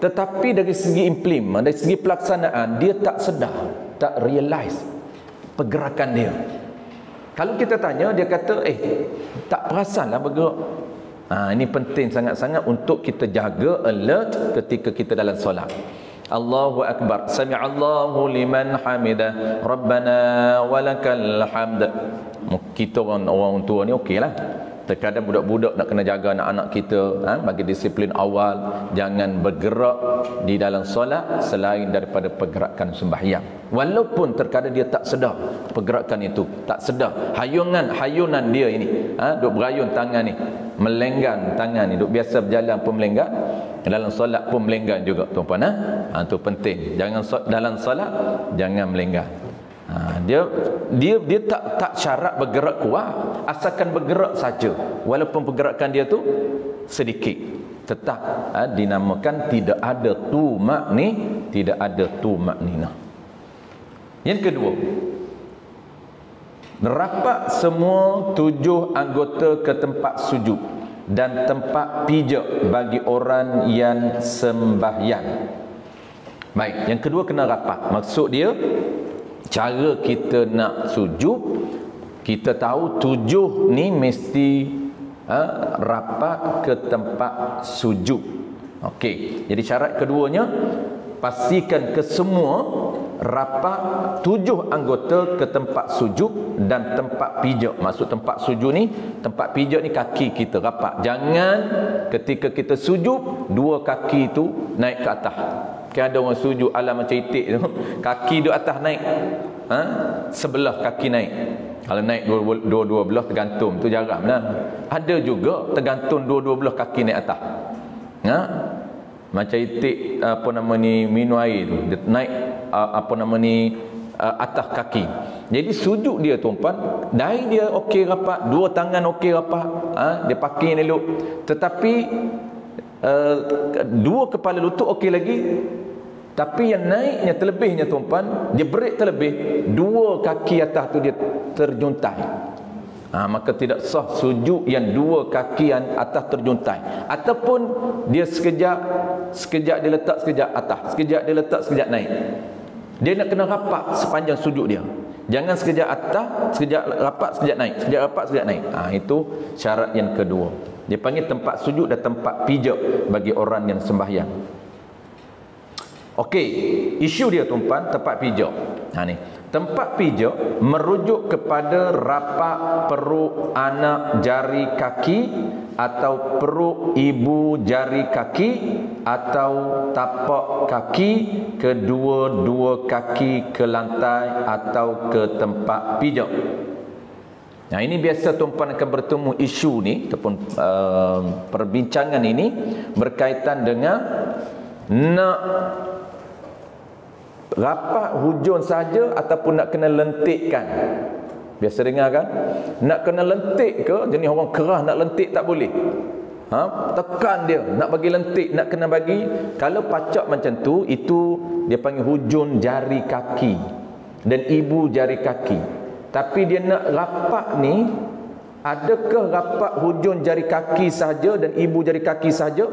tetapi dari segi implement, dari segi pelaksanaan, dia tak sedar, tak realize pergerakan dia. Kalau kita tanya, dia kata tak perasanlah bergerak. Ini penting sangat-sangat untuk kita jaga alert ketika kita dalam solat. Allahu Akbar, Sami'allahu liman hamidah, Rabbana walakal hamd. Kita orang tua ni okeylah. Terkadang budak-budak nak kena jaga anak-anak kita, bagi disiplin awal, jangan bergerak di dalam solat selain daripada pergerakan sembahyang. Walaupun terkadang dia tak sedar pergerakan itu, tak sedar hayunan dia ini, duk berayun tangan ni, melenggang tangan ni, duk biasa berjalan pun melenggang, dalam solat pun melenggang juga tuan-puan. Itu penting, jangan dalam solat jangan melenggang. Dia tak syarat bergerak kuat, asalkan bergerak saja, walaupun pergerakan dia tu sedikit, tetap dinamakan tidak ada tumakninah. Yang kedua, rapat semua 7 anggota ke tempat sujud dan tempat pijak bagi orang yang sembahyang. Baik, yang kedua kena rapat. Maksud dia, cara kita nak sujud, kita tahu 7 ni mesti rapat ke tempat sujud. Okey, jadi syarat keduanya, pastikan kesemua rapat 7 anggota ke tempat sujud dan tempat pijak. Maksud tempat sujud ni, tempat pijak ni kaki kita rapat. Jangan ketika kita sujud, 2 kaki tu naik ke atas. Kan ada orang sujud ala macam itik tu, kaki di atas naik, sebelah kaki naik. Kalau naik dua-dua belah tergantung, tu jarang lah. Ada juga tergantung dua-dua belah kaki naik atas. Macam itik minum air tu, dia naik atas kaki. Jadi sujud dia tuan-puan, dahi dia okey rapat, 2 tangan okey rapat, dia pakai elok. Tetapi 2 kepala lutut okey lagi. Tapi yang naiknya terlebihnya tuan-puan, dia break terlebih, 2 kaki atas tu dia terjuntai. Maka tidak sah sujud yang 2 kaki yang atas terjuntai. Ataupun dia sekejap dia letak, sekejap atas, sekejap dia letak, sekejap naik. Dia nak kena rapat sepanjang sujud dia. Jangan sekejap atas, sekejap rapat, sekejap naik, sekejap rapat, sekejap naik. Itu syarat yang kedua. Dia panggil tempat sujud dan tempat pijak bagi orang yang sembahyang. Okey, isu dia tuan-tuan, tempat pijak. Ni. tempat pijak merujuk kepada rapat perut anak jari kaki atau perut ibu jari kaki atau tapak kaki, kedua-dua kaki ke lantai atau ke tempat pijak. Nah, ini biasa tuan-puan akan bertemu isu ni ataupun perbincangan ini berkaitan dengan nak rapat hujung saja ataupun nak kena lentikkan. Biasa dengar kan? Nak kena lentik ke? Jenis orang kerah nak lentik tak boleh. Tekan dia, nak bagi lentik, nak kena bagi. Kalau pacak macam tu, itu dia panggil hujung jari kaki dan ibu jari kaki. Tapi dia nak rapat ni, adakah rapat hujung jari kaki saja dan ibu jari kaki saja?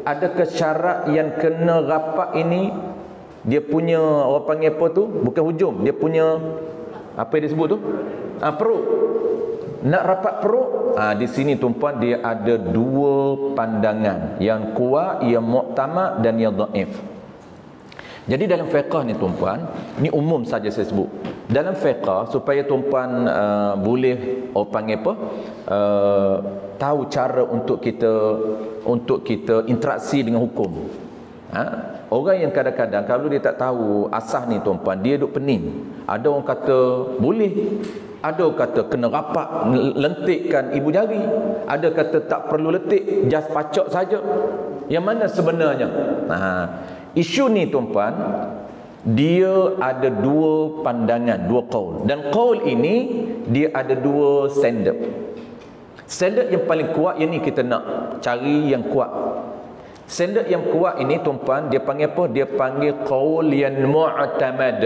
Adakah syarat yang kena rapat ini dia punya, orang panggil apa tu? Bukan hujung, dia punya apa yang disebut tu? Perut. Nak rapat perut, di sini tuan-puan dia ada dua pandangan, yang kuat, yang muktamad dan yang dhaif. Jadi dalam fiqh ni tuan-puan, ni umum saja saya sebut. Dalam fiqh, supaya tuan-puan boleh orang panggil apa? Tahu cara untuk kita interaksi dengan hukum. Orang yang kadang-kadang kalau dia tak tahu asas ni tuan-puan, dia duk pening. Ada orang kata boleh, ada orang kata kena rapat lentikkan ibu jari, ada kata tak perlu lentik, just pacak saja. Yang mana sebenarnya? Isu ni tuan-puan, dia ada dua pandangan, dua qaul. Dan qaul ini dia ada dua standard. Standard yang paling kuat yang ni kita nak cari yang kuat. Standard yang kuat ini tuan-puan, dia panggil apa? Dia panggil qaul yang mu'tamad.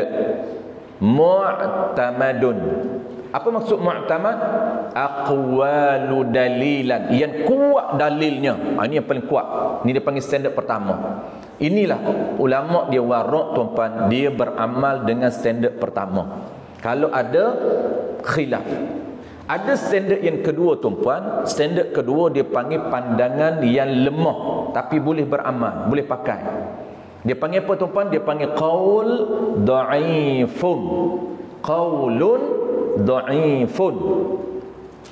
Mu'tamadun. Apa maksud mu'tamad? Aqwalu dalilan, yang kuat dalilnya. Ini yang paling kuat. Ini dia panggil standard pertama. Inilah ulama dia warak tuan-puan, dia beramal dengan standard pertama. Kalau ada khilaf, ada standard yang kedua tuan-puan. Standard kedua dia panggil pandangan yang lemah tapi boleh beramal, boleh pakai. Dia panggil apa tuan-puan? Dia panggil qaul dha'ifun. Qaulun dha'ifun.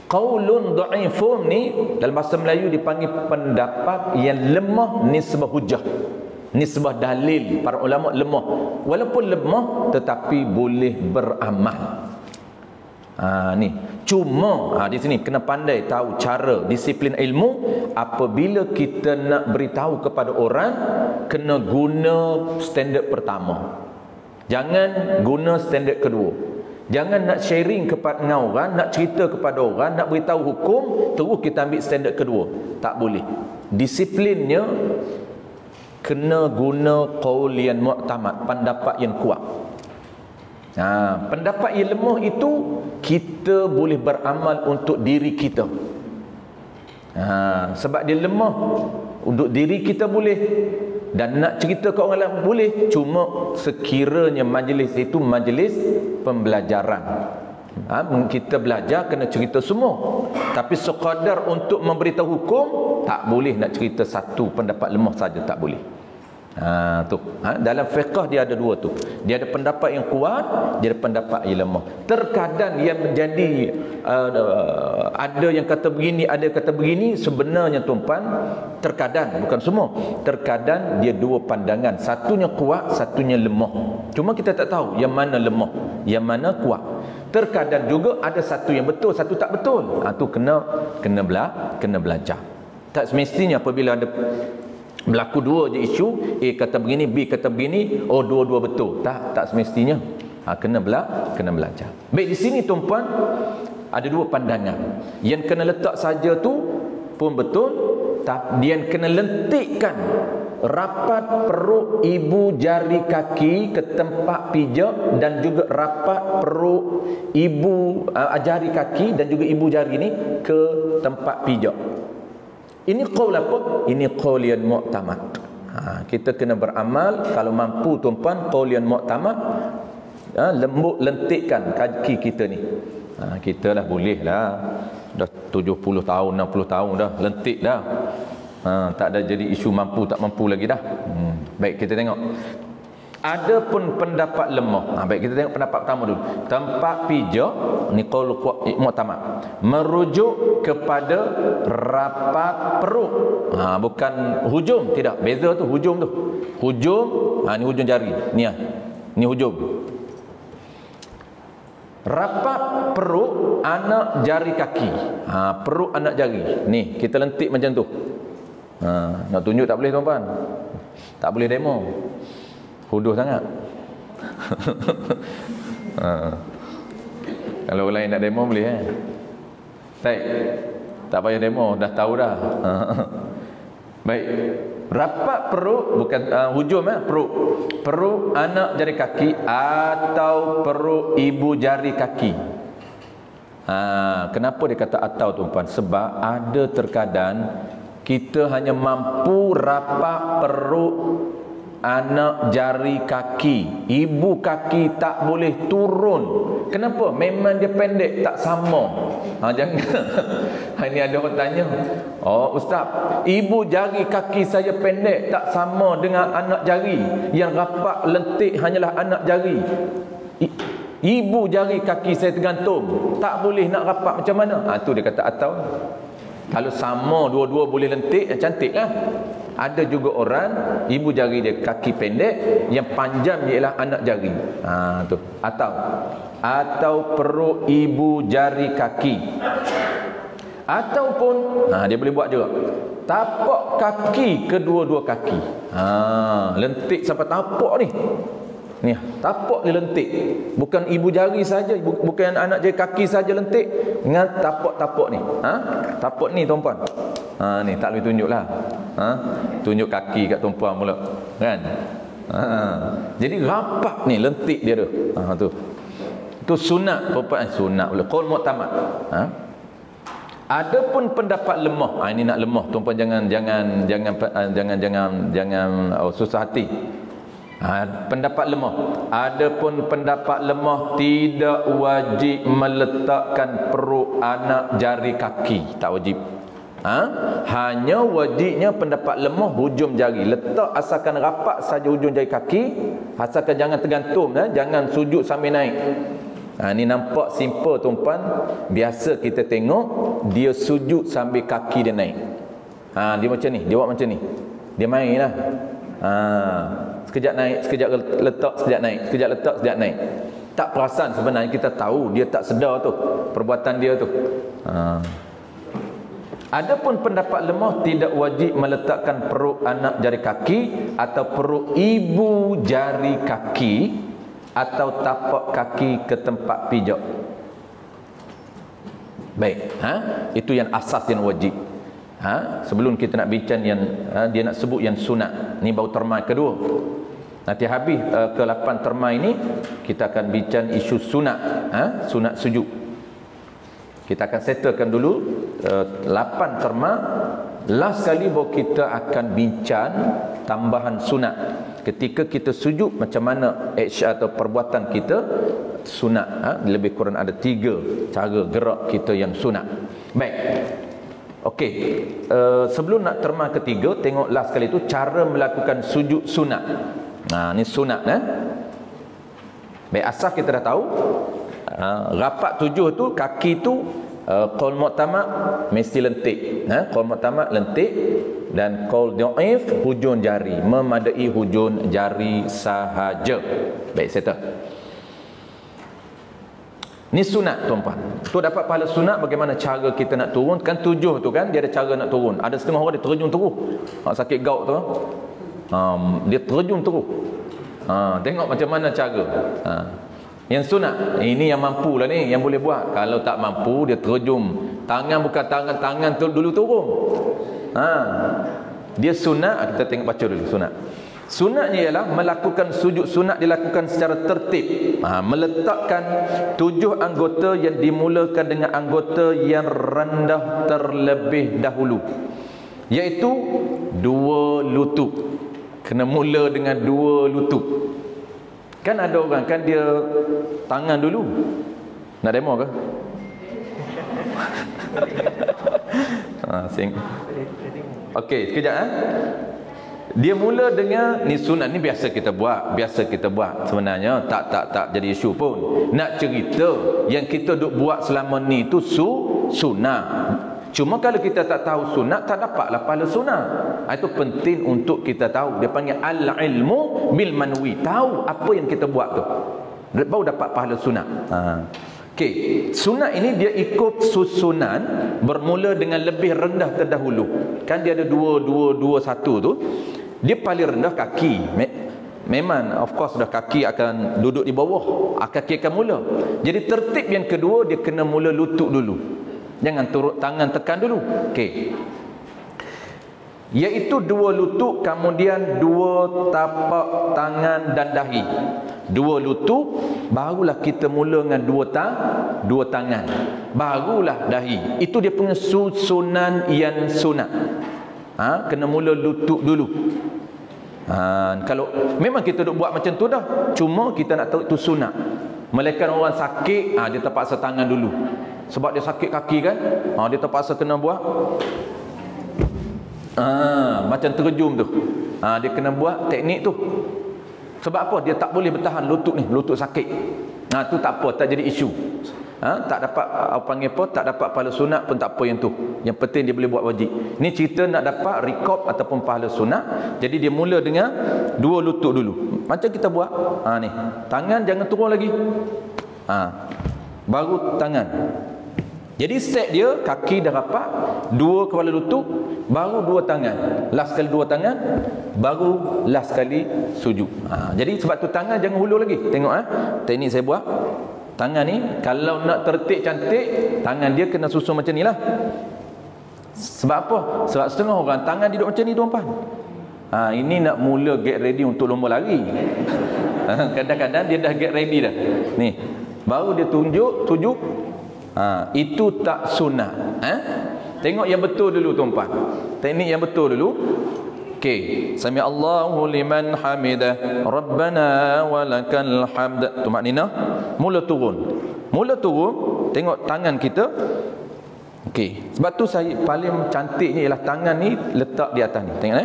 Qaulun dha'ifun ni dalam bahasa Melayu dipanggil pendapat yang lemah nisbah hujah, nisbah dalil. Para ulama lemah, walaupun lemah tetapi boleh beramal. Ni cuma di sini kena pandai tahu cara disiplin ilmu. Apabila kita nak beritahu kepada orang, kena guna standard pertama, jangan guna standard kedua. Jangan nak sharing kepada orang, nak cerita kepada orang, nak beritahu hukum, terus kita ambil standard kedua. Tak boleh. Disiplinnya kena guna qaul yang mu'tamad, pendapat yang kuat. Pendapat yang lemah itu kita boleh beramal untuk diri kita. Sebab dia lemah, untuk diri kita boleh, dan nak cerita ke orang lain boleh. Cuma sekiranya majlis itu majlis pembelajaran, kita belajar kena cerita semua. Tapi sekadar untuk memberitahu hukum, tak boleh nak cerita satu pendapat lemah saja, tak boleh. Dalam fiqh dia ada dua tu. Dia ada pendapat yang kuat, dia ada pendapat yang lemah. Terkadang yang menjadi ada yang kata begini, ada yang kata begini. Sebenarnya tuan-puan, terkadang, bukan semua, terkadang dia dua pandangan, satunya kuat, satunya lemah. Cuma kita tak tahu yang mana lemah, yang mana kuat. Terkadang juga ada satu yang betul, satu tak betul. Tu kena belajar. Tak semestinya apabila ada berlaku dua je isu, A kata begini, B kata begini, dua-dua betul. Tak semestinya. Kena belajar. Baik, di sini tuan-puan ada dua pandangan. Yang kena letak saja tu pun betul, dia kena lentikkan rapat perut ibu jari kaki ke tempat pijak, dan juga rapat perut ibu jari kaki dan juga ibu jari ni ke tempat pijak. Ini qaul apa? Ini qaul yang mu'tamad. Kita kena beramal kalau mampu tuan-puan, qaul yang mu'tamad. Lembut lentikkan kaki kita ni. Kita lah boleh lah. Dah 70 tahun, 60 tahun dah lentik dah. Tak ada jadi isu mampu tak mampu lagi dah. Baik, kita tengok. Adapun pendapat lemah. Baik, kita tengok pendapat pertama dulu. Tempat pijak ni qaul mu'tamad, merujuk kepada rapat perut. Bukan hujung, tidak. Beza tu hujung tu. Hujung, ni hujung jari. Ni hujung. Rapat perut anak jari kaki. Perut anak jari. Ni kita lentik macam tu. Nak tunjuk tak boleh tuan-tuan. Tak boleh demo. Huduh sangat. Kalau orang lain nak demo boleh Baik. Tak payah demo, dah tahu dah. Baik. Rapat perut bukan hujung perut. Perut anak jari kaki atau perut ibu jari kaki. Kenapa dia kata atau tuan-tuan? Sebab ada terkadang kita hanya mampu rapat perut anak jari kaki, ibu kaki tak boleh turun. Kenapa? Memang dia pendek, tak sama. Jangan. Ini ada orang tanya, ustaz, ibu jari kaki saya pendek, tak sama dengan anak jari. Yang rapat lentik hanyalah anak jari. Ibu jari kaki saya tergantung, tak boleh nak rapat macam mana? Tu dia kata atau. Kalau sama dua-dua boleh lentik, cantik lah. Ada juga orang ibu jari dia kaki pendek, yang panjang ialah anak jari. Tu. Atau perut ibu jari kaki. Ataupun dia boleh buat juga tapak kaki kedua-dua kaki. Lentik sampai tapak ni. Ni tapak dia lentik. Bukan ibu jari saja, bukan anak jari kaki saja lentik, dengan tapak-tapak ni. Tapak ni tuan-puan. Ni tak boleh tunjuklah. Tunjuk kaki kat tuan-puan pula. Kan? Jadi rapat ni lentik dia tu. Tu sunat tuan-puan, sunat pula. Qaul mu'tamad. Adapun pendapat lemah. Ini nak lemah tuan-puan, jangan susah hati. Pendapat lemah. Adapun pendapat lemah, tidak wajib meletakkan perut anak jari kaki, tak wajib. Hanya wajibnya pendapat lemah hujung jari. Letak asalkan rapat saja hujung jari kaki, asalkan jangan tergantung, jangan sujud sambil naik. Ni nampak simple tuan-puan. Biasa kita tengok dia sujud sambil kaki dia naik. Dia macam ni, dia buat macam ni. Dia main lah. Sekejap naik, sekejap letak, sekejap naik, sekejap letak, sekejap naik. Tak perasan sebenarnya, kita tahu dia tak sedar tu perbuatan dia tu. Adapun pendapat lemah, tidak wajib meletakkan perut anak jari kaki atau perut ibu jari kaki atau tapak kaki ke tempat pijak. Baik, itu yang asas yang wajib. Sebelum kita nak bincang yang dia nak sebut yang sunat. Ni baru terma kedua. Nanti habis ke-8 terma ini kita akan bincang isu sunat, sunat sujud. Kita akan settlekan dulu 8 terma. Last kali baru kita akan bincang tambahan sunat. Ketika kita sujud, macam mana action atau perbuatan kita sunat. Lebih kurang ada 3 cara gerak kita yang sunat. Baik. Okey, sebelum nak terma ketiga, tengok last kali itu cara melakukan sujud sunat. Ni sunat. Baik, asas kita dah tahu. Rapat 7 tu, kaki tu qaul mu'tamad mesti lentik. Qaul mu'tamad lentik, dan qaul dhaif hujung jari, memadai hujung jari sahaja. Baik, settle. Ni sunat tuan-puan. Tu dapat pahala sunat. Bagaimana cara kita nak turun? Kan 7 tu kan, dia ada cara nak turun. Ada setengah orang dia terjun terus. Sakit gout tu, dia terjun terus. Tengok macam mana cara. Yang sunat, ini yang mampu lah ni, yang boleh buat. Kalau tak mampu, dia terjun. Tangan bukan tangan tu dulu turun. Dia sunat. Kita tengok baca dulu sunat. Sunatnya ialah melakukan sujud sunat dilakukan secara tertib. Meletakkan 7 anggota yang dimulakan dengan anggota yang rendah terlebih dahulu, iaitu 2 lutut. Kena mula dengan 2 lutut. Kan ada orang kan dia tangan dulu. Nak demo ke? Okey, sekejap Dia mula dengan ni sunat ni biasa kita buat, sebenarnya tak jadi isu pun. Nak cerita yang kita duk buat selama ni tu sunat. Cuma kalau kita tak tahu sunat, tak dapatlah pahala sunat. Itu penting untuk kita tahu. Dia panggil al-ilmu bil manwi. Tahu apa yang kita buat tu, baru dapat pahala sunat. Okey, sunat ini dia ikut susunan, bermula dengan lebih rendah terdahulu. Kan dia ada dua satu tu. Dia paling rendah kaki. Memang of course dah kaki akan duduk di bawah, kaki akan mula. Jadi tertib yang kedua, dia kena mula lutut dulu. Jangan turut tangan tekan dulu. Okey. Iaitu dua lutut, kemudian dua tapak tangan dan dahi. Dua lutut, barulah kita mula dengan dua tangan. Barulah dahi. Itu dia punya susunan yang sunat. Kena mula lutut dulu. Kalau memang kita duk buat macam tu dah, cuma kita nak tahu itu sunat. Melainkan orang sakit, dia terpaksa tangan dulu. Sebab dia sakit kaki kan, dia terpaksa kena buat macam terjum tu. Dia kena buat teknik tu. Sebab apa? Dia tak boleh bertahan lutut ni, lutut sakit. Tu tak apa, tak jadi isu. Tak dapat panggil apa, tak dapat pahala sunat pun tak apa yang tu. Yang penting dia boleh buat wajib. Ni cerita nak dapat rekod ataupun pahala sunat. Jadi dia mula dengan dua lutut dulu. Macam kita buat. Ni. Tangan jangan turun lagi. Baru tangan. Jadi step dia, kaki dah rapat, dua kepala lutut, baru dua tangan. Last kali dua tangan, baru last kali sujud. Jadi sebab tu tangan jangan hulur lagi. Tengok teknik saya buat. Tangan ni kalau nak tertib cantik, tangan dia kena susun macam ni lah. Sebab apa? Sebab setengah orang tangan dia duduk macam ni tuan-tuan. Ini nak mula get ready untuk lomba lari. Kadang-kadang dia dah get ready dah. Ni, baru dia tunjuk, tujuk. Itu tak sunat. Tengok yang betul dulu tuan-tuan. Teknik yang betul dulu. Okey, sami Allahu liman hamidah, Rabbana walakal hamd. Tumakninah. Mula turun. Tengok tangan kita. Okey, sebab tu saya paling cantik ni ialah tangan ni letak di atas ni. Tengok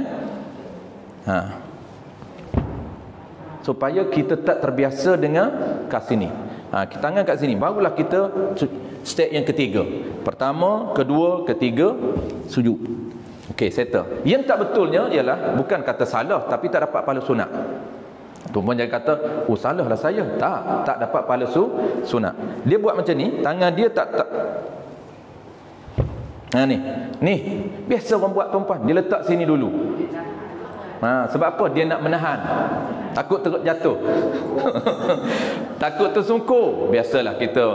supaya kita tak terbiasa dengan kat sini. Tangan kat sini, barulah kita step yang ketiga. Pertama, kedua, ketiga, sujud. Okey, settle. Yang tak betulnya ialah bukan kata salah tapi tak dapat pahala sunat. Tuan-tuan jangan kata, salah lah saya. Tak dapat pahala sunat. Dia buat macam ni, tangan dia tak. Ni. Biasa orang buat tuan-tuan, dia letak sini dulu. Sebab apa? Dia nak menahan. Takut jatuh. Takut tersungkur. Biasalah kita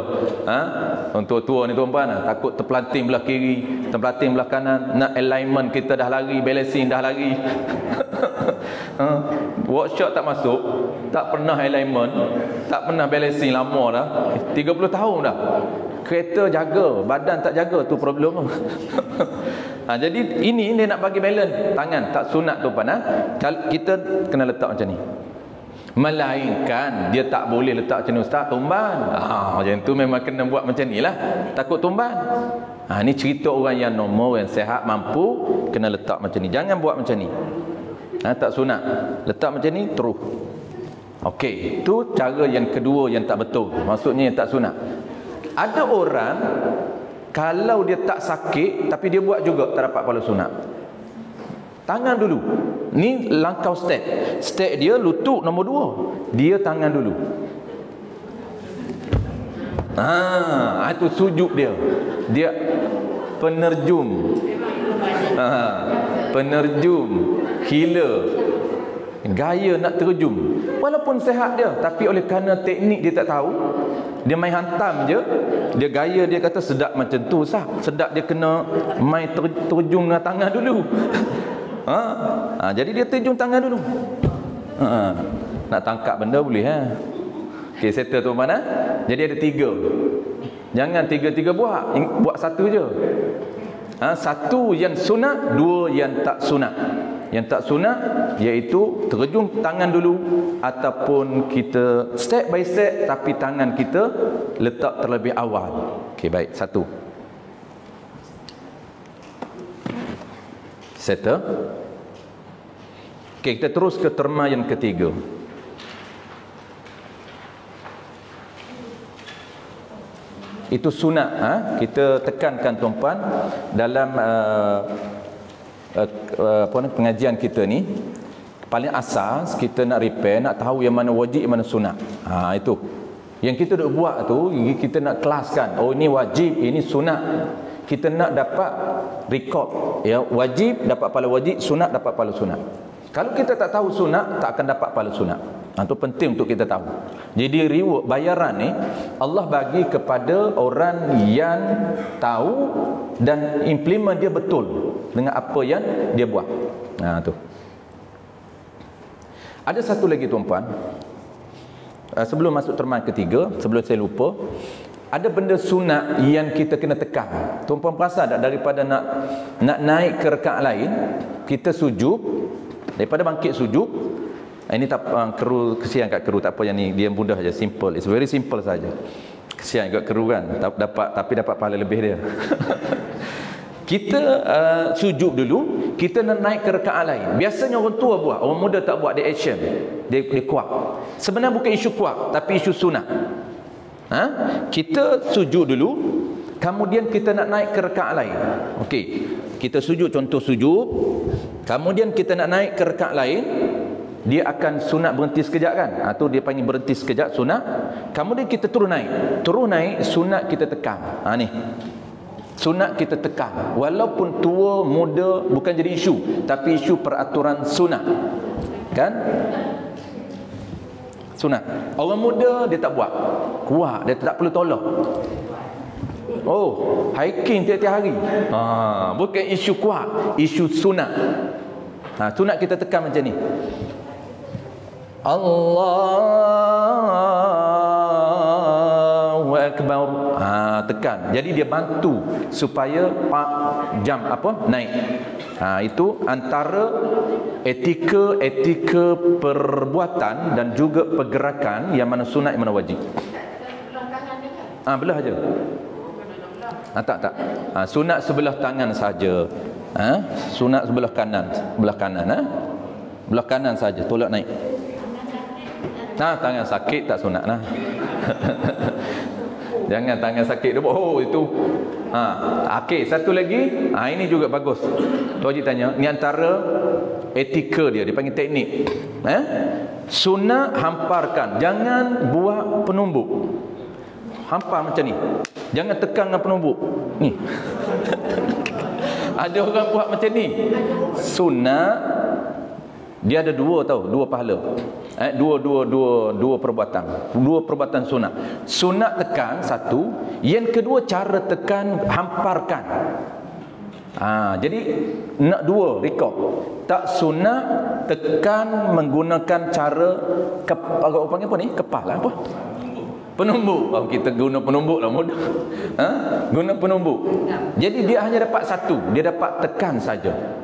untuk tua ni tuan-tuan, takut terpelanting belah kiri, terpelanting belah kanan. Nak alignment kita dah lari, balancing dah lari. Workshop tak masuk, tak pernah alignment, tak pernah balancing lama dah. 30 tahun dah. Kereta jaga, badan tak jaga, tu problem. Jadi ini dia nak bagi balance tangan, tak sunat tu pana. Kita kena letak macam ni. Melainkan dia tak boleh letak macam ni ustaz, tumban. Macam tu memang kena buat macam ni lah. Takut tumban. Ni cerita orang yang normal, yang sehat, mampu, kena letak macam ni. Jangan buat macam ni. Tak sunat. Letak macam ni terus. Okey, itu cara yang kedua yang tak betul. Maksudnya yang tak sunat. Ada orang kalau dia tak sakit tapi dia buat juga tak dapat pahala sunat. Tangan dulu. Ni langkah step. Step dia lutut nombor 2. Dia tangan dulu. Itu sujud dia. Dia penerjum. Penerjum. Healer. Gaya nak terjum. Walaupun sehat dia, tapi oleh kerana teknik dia tak tahu, dia main hantam je. Dia gaya dia kata sedap macam tu sah. Sedap dia kena main terjum dengan tangan dulu. Jadi dia terjum tangan dulu. Nak tangkap benda boleh Okey, settle tu mana? Jadi ada 3. Jangan 3-3 buat. Buat satu je. Satu yang sunat, 2 yang tak sunat. Yang tak sunat iaitu terjun tangan dulu ataupun kita step by step tapi tangan kita letak terlebih awal. Okey, baik. 1. Settle. Okey, kita terus ke terma yang ketiga. Itu sunat. Kita tekankan tuan-puan dalam pengajian kita ni, paling asas kita nak repair, nak tahu yang mana wajib, yang mana sunat. Itu yang kita duk buat tu, kita nak kelaskan. Oh, ini wajib, ini sunat. Kita nak dapat rekod, ya, wajib dapat pahala wajib, sunat dapat pahala sunat. Kalau kita tak tahu sunat, tak akan dapat pahala sunat. Itu penting untuk kita tahu. Jadi reward, bayaran ni Allah bagi kepada orang yang tahu dan implement dia betul dengan apa yang dia buat. Tu. Ada satu lagi tuan-puan, sebelum masuk terma ketiga, sebelum saya lupa, ada benda sunat yang kita kena tekan. Tuan-puan perasan tak, daripada nak naik ke rakaat lain, kita sujud, daripada bangkit sujud. Ini tak keru, kesian kat keru, tak apa, yang ni dia mudah saja, simple, it's very simple saja. Kesian kat keru kan, tapi dapat pahala lebih dia. Kita sujud dulu, kita nak naik ke rakaat lain. Biasanya orang tua buat, orang muda tak buat, dia action, dia kuat. Sebenarnya bukan isu kuat, tapi isu sunat. Kita sujud dulu, kemudian kita nak naik ke rakaat lain. Okey, kita sujud, contoh sujud, kemudian kita nak naik ke rakaat lain. Dia akan sunat berhenti sekejap kan, tu dia panggil berhenti sekejap, sunat. Kemudian kita terus naik, sunat kita tekan. Ni sunat kita tekan, walaupun tua muda bukan jadi isu, tapi isu peraturan sunat kan. Sunat, orang muda dia tak buat kuat, dia tak perlu tolong. Oh, hiking tiap-tiap hari, bukan isu kuat, isu sunat. Sunat kita tekan macam ni, Allahu Akbar. Tekan. Jadi dia bantu supaya jam naik. Itu antara etika perbuatan dan juga pergerakan yang mana sunat, yang mana wajib. Belah aja. Tak. Sunat sebelah tangan saja. Sunat sebelah kanan, belah kanan saja, tolak naik. Tangan sakit tak sunat lah. Jangan tangan sakit dia buat, itu. Okey, satu lagi, ini juga bagus. Tu Haji tanya, ni antara etika dia panggil teknik. Sunat hamparkan, jangan buat penumbuk. Hampar macam ni, jangan tekan dengan penumbuk ni. Ada orang buat macam ni. Sunat dia ada dua pahala. Dua perbuatan sunat. Sunat tekan satu, yang kedua cara tekan hamparkan. Jadi nak dua rekod. Tak sunat tekan menggunakan cara panggil apa ni? Kepal lah apa? Penumbuk. Kita guna penumbuk lah mudah. Guna penumbuk. Jadi dia hanya dapat satu, dia dapat tekan saja.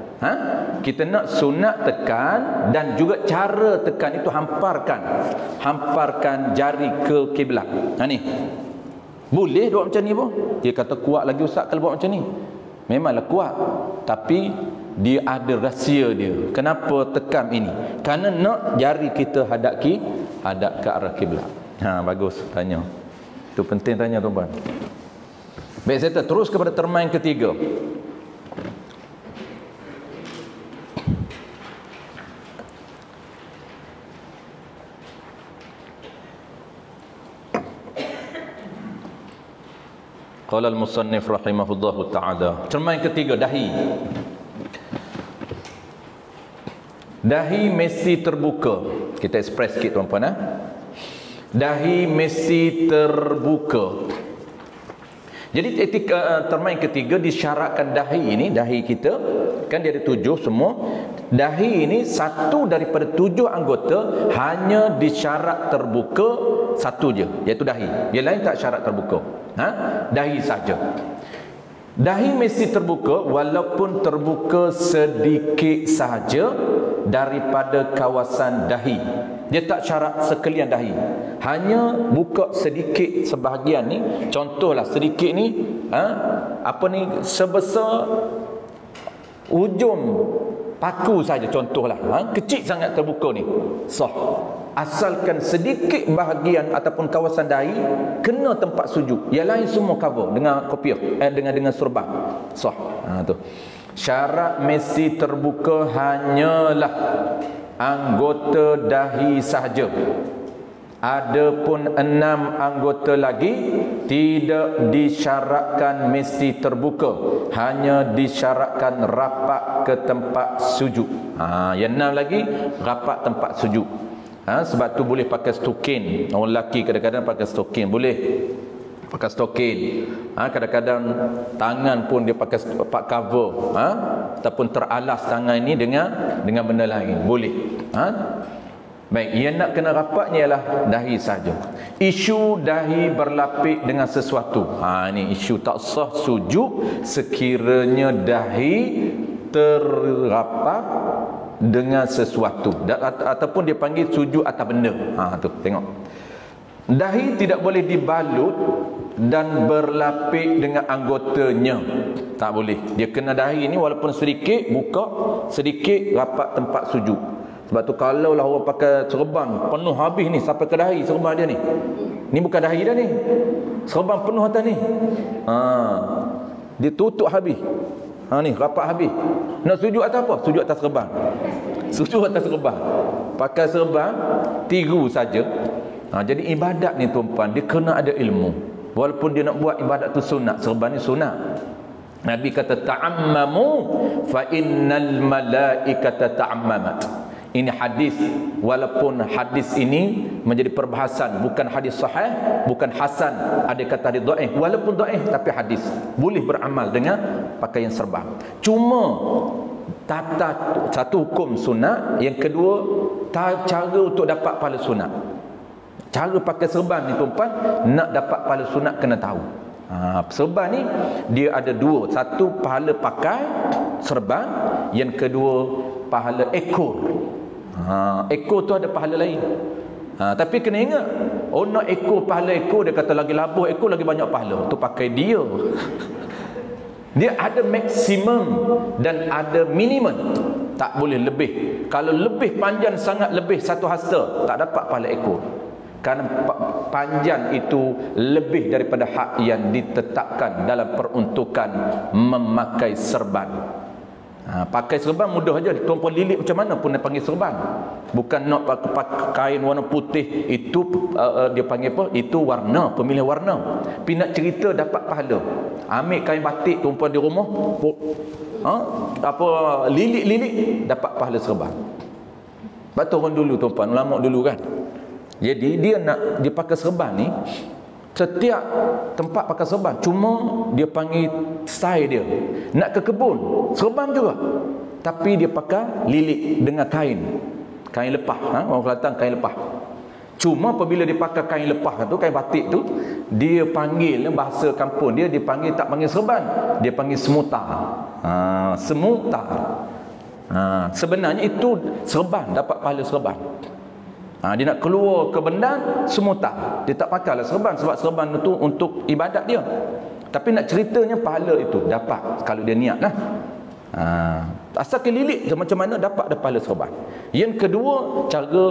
Kita nak sunat tekan, dan juga cara tekan itu hamparkan jari ke kiblat. Ni boleh buat macam ni pun. Dia kata kuat lagi ustaz kalau buat macam ni. Memanglah kuat, tapi dia ada rahsia dia. Kenapa tekan ini? Kerana nak jari kita hadap ke arah kiblat. Bagus tanya. Itu penting tanya tuan-tuan. Baik, saya terus kepada terma yang ketiga. Qala al-musannif rahimahullahu ta'ala. Terma yang ketiga, dahi. Dahi mesti terbuka. Kita express sikit tuan-puan. Dahi mesti terbuka. Jadi etika terma yang ketiga disyaratkan dahi ini, dahi kita kan dia ada 7 semua. Dahi ini satu daripada 7 anggota hanya disyarat terbuka satu je, iaitu dahi. Yang lain tak syarat terbuka. Dahi saja. Dahi mesti terbuka walaupun terbuka sedikit sahaja daripada kawasan dahi. Dia tak syarat sekalian dahi. Hanya buka sedikit sebahagian ni. Contohlah sedikit ni sebesar ujung paku saja contohlah, kecil sangat terbuka ni, sah. Asalkan sedikit bahagian ataupun kawasan dahi kena tempat sujud, yang lain semua cover dengan kopiah, dengan serban, sah. Tu syarat mesti terbuka hanyalah anggota dahi sahaja. Adapun 6 anggota lagi tidak disyaratkan mesti terbuka, hanya disyaratkan rapat ke tempat sujud. Yang 6 lagi rapat tempat sujud. Sebab tu boleh pakai stokin. Orang lelaki kadang-kadang pakai stokin, boleh pakai stokin. Kadang-kadang tangan pun dia pakai cover, ataupun teralas tangan ini dengan benda lain, boleh. Baik, yang nak kena rapatnya ialah dahi saja. Isu dahi berlapik dengan sesuatu. Ini isu tak sah sujud sekiranya dahi terrapat dengan sesuatu, ataupun dia panggil sujud atas benda. Tu tengok. Dahi tidak boleh dibalut dan berlapik dengan anggotanya. Tak boleh. Dia kena dahi ni walaupun sedikit buka, sedikit rapat tempat sujud. Sebab tu kalau lah orang pakai serban penuh habis ni sampai ke dahi serban dia ni. Ni bukan dahi dah ni. Serban penuh atas ni. Dia tutup habis. Ni rapat habis. Nak sujud atas apa? Sujud atas serban. Sujud atas serban. Pakai serban tiru saja. Jadi ibadat ni tuan-puan, dia kena ada ilmu. Walaupun dia nak buat ibadat tu sunat, serban ni sunat. Nabi kata ta'ammamu fa innal malaikata ta'ammamat. Ini hadis, walaupun hadis ini menjadi perbahasan, bukan hadis sahih, bukan hasan, ada kata hadis dhaif, walaupun dhaif tapi hadis boleh beramal dengan pakaian serban. Cuma tata satu hukum sunat, yang kedua cara untuk dapat pahala sunat. Cara pakai serban ni tuan-puan, nak dapat pahala sunat kena tahu. Serban ni dia ada dua, satu pahala pakai serban, yang kedua pahala ekor. Ekor tu ada pahala lain. Tapi kena ingat, nak ekor pahala ekor, dia kata lagi labuh ekor lagi banyak pahala. Tu pakai dia. Dia ada maksimum dan ada minimum. Tak boleh lebih. Kalau lebih panjang sangat, lebih satu hasta, tak dapat pahala ekor. Kerana panjang itu lebih daripada hak yang ditetapkan dalam peruntukan memakai serban. Pakai serban mudah aja, tuan-puan lilit macam mana pun dia panggil serban. Bukan nak pakai kain warna putih, itu dia panggil apa? Itu warna, pemilihan warna. Tapi nak cerita dapat pahala. Ambil kain batik tuan-puan di rumah, lilit dapat pahala serban. Sebab tu orang dulu tuan-puan, ulama dulu kan. Jadi dia nak dia pakai serban ni, setiap tempat pakai serban, cuma dia panggil style dia. Nak ke kebun, serban juga. Tapi dia pakai lilit dengan kain lepah. Orang Kelantan kain lepah. Cuma apabila dia pakai kain lepah tu, kain batik tu, dia panggil, bahasa kampung dia panggil, tak panggil serban, dia panggil semutar. Semutar. Sebenarnya itu serban, dapat pahala serban. Dia nak keluar ke bendan, semutar. Dia tak pakailah serban, sebab serban itu untuk ibadat dia. Tapi nak ceritanya pahala itu dapat kalau dia niat lah. Asal kelilit macam mana dapat pahala serban. Yang kedua, cara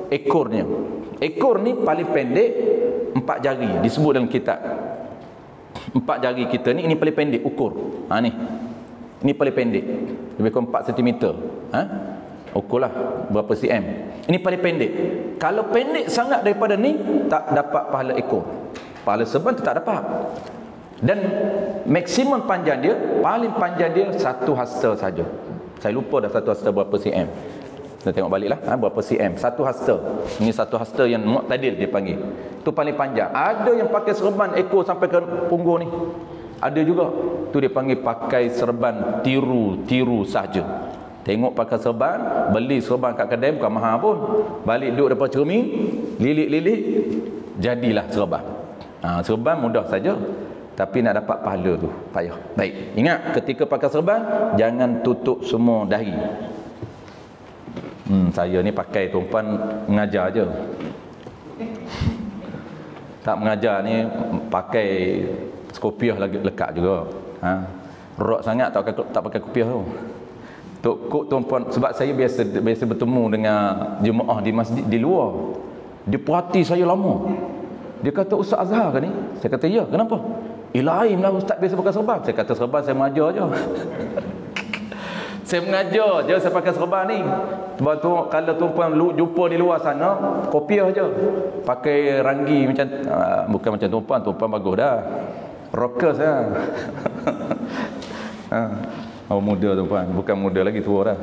ekornya. Ekor ni paling pendek 4 jari, disebut dalam kitab. 4 jari kita ni, ini paling pendek ukur. Ni. Ini paling pendek. Lebih kurang 4 cm. Ukurlah berapa cm. Ini paling pendek. Kalau pendek sangat daripada ni, tak dapat pahala ekor. Pahala serban tu tak dapat. Dan maksimum panjang dia, paling panjang dia 1 hasta saja. Saya lupa dah 1 hasta berapa cm. Kita tengok baliklah berapa cm. 1 hasta. Ini 1 hasta yang mu'tadil dia panggil. Itu paling panjang. Ada yang pakai serban ekor sampai ke punggung ni. Ada juga. Tu dia panggil pakai serban tiru saja. Tengok pakai serban, beli serban kat kedai bukan mahal pun. Balik duduk depan cermin, lilit-lilit, jadilah serban. Serban mudah saja. Tapi nak dapat pahala tu payah. Baik, ingat ketika pakai serban, jangan tutup semua dahi. Saya ni pakai tuan-puan mengajar je. Tak mengajar ni pakai kopiah lagi lekat juga. Rot sangat tak pakai kopiah tu. Tok Kok tuan-puan, sebab saya biasa bertemu dengan jemaah di masjid di luar. Dia perhati saya lama. Dia kata, Ustaz Azhar ke ni? Saya kata, ya, kenapa? Lain lah Ustaz biasa pakai serban. Saya kata, serban saya mengajar je. Saya mengajar je saya pakai serban ni. Sebab tu kalau tuan-puan jumpa di luar sana, kopiah je. Pakai ranggi macam bukan macam tuan-puan bagus dah. Rockers lah. Oh, muda tuan-puan, bukan muda lagi, tua dah.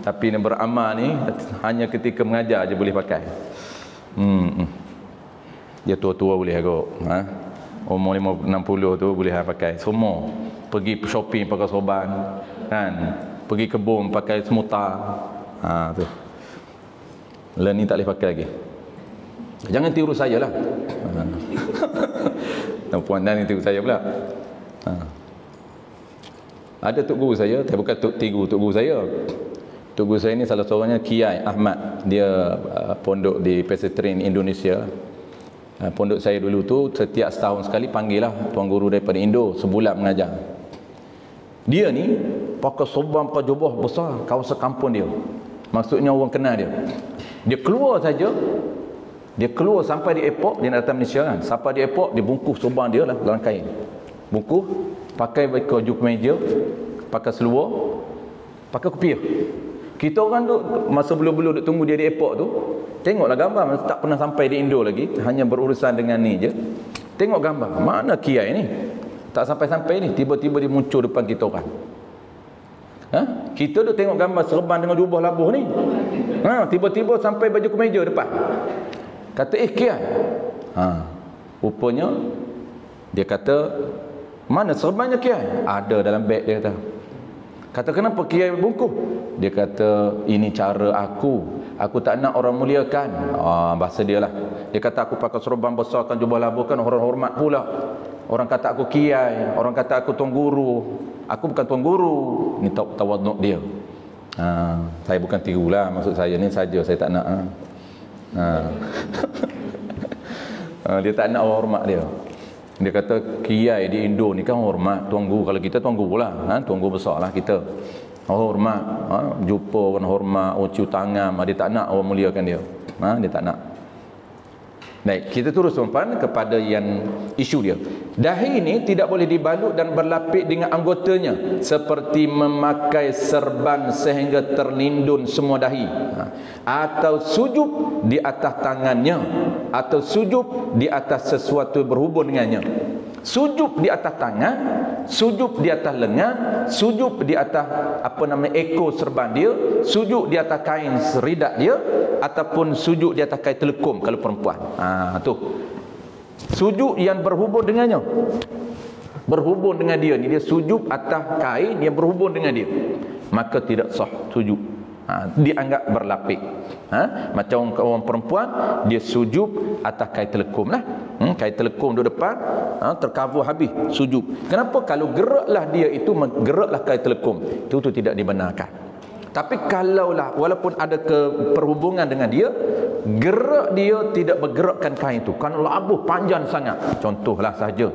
Tapi ni beramal ni hanya ketika mengajar je boleh pakai. Dia tua-tua boleh agak. Umur 60 tu boleh pakai. Semua pergi shopping pakai serban, kan? Pergi kebun pakai semutar. Tu. Lah ni tak boleh pakai lagi. Jangan tiru saya lah. Puan dan tiru saya pula. Ada tok guru saya, tapi bukan tok guru saya. Tok guru saya ni salah seorangnya Kiai Ahmad. Dia pondok di Pesantren Indonesia. Pondok saya dulu tu setiap setahun sekali panggil lah tuan guru daripada Indo sebulan mengajar. Dia ni pakai serban pakai jubah besar kawasan kampung dia. Maksudnya orang kenal dia. Dia keluar saja. Dia keluar sampai di airport, dia nak datang Malaysia kan. Sampai di airport, dia bungkus serban dia lah dalam kain. Bungkus, pakai baju kemeja, pakai seluar, pakai kopiah. Kita orang tu masa belum-belum duk tunggu dia di airport tu, tengoklah gambar, tak pernah sampai di Indo lagi, hanya berurusan dengan ni je. Tengok gambar, mana kiai ni? Tak sampai-sampai ni, tiba-tiba dia muncul depan kita orang. Kita duk tengok gambar serban dengan jubah labuh ni. Tiba-tiba sampai baju kemeja depan. Kata, kiai. Rupanya dia kata, mana serbannya kiai? Ada dalam beg dia kata. Kata, kenapa kiai bungkus? Dia kata, ini cara aku. Aku tak nak orang muliakan. Bahasa dia lah. Dia kata, aku pakai serban besar kan jubah labuh kan orang hormat pula. Orang kata aku kiai, orang kata aku tuan guru. Aku bukan tuan guru. Ni tawaduk dia. Saya bukan tirulah, maksud saya ni saja, saya tak nak. Dia tak nak orang hormat dia. Dia kata kiai di Indo ni kan hormat, tuan guru. Kalau kita tuan guru lah, tuan guru besar lah kita. Hormat, jumpa orang hormat, cium tangan. Dia tak nak orang muliakan dia. Dia tak nak. Baik, kita terus tuan-tuan kepada yang isu dia. Dahi ini tidak boleh dibalut dan berlapik dengan anggotanya, seperti memakai serban sehingga terlindung semua dahi, atau sujud di atas tangannya, atau sujud di atas sesuatu berhubung dengannya. Sujud di atas tangan, sujud di atas lengan, sujud di atas ekor serban dia, sujud di atas kain seridak dia, ataupun sujud di atas kain telekom kalau perempuan. Tu. Sujud yang berhubung dengannya. Berhubung dengan dia ni, dia sujud atas kain yang berhubung dengan dia, maka tidak sah sujud. Dianggap berlapik. Macam orang perempuan, dia sujud atas kain telekom lah. Kain telekom di depan, tercover habis sujud. Kenapa? Kalau geraklah dia itu, geraklah kain telekom, itu tidak dibenarkan. Tapi kalaulah walaupun ada perhubungan dengan dia, gerak dia tidak bergerakkan kain itu, kerana labuh panjang sangat, contohlah saja,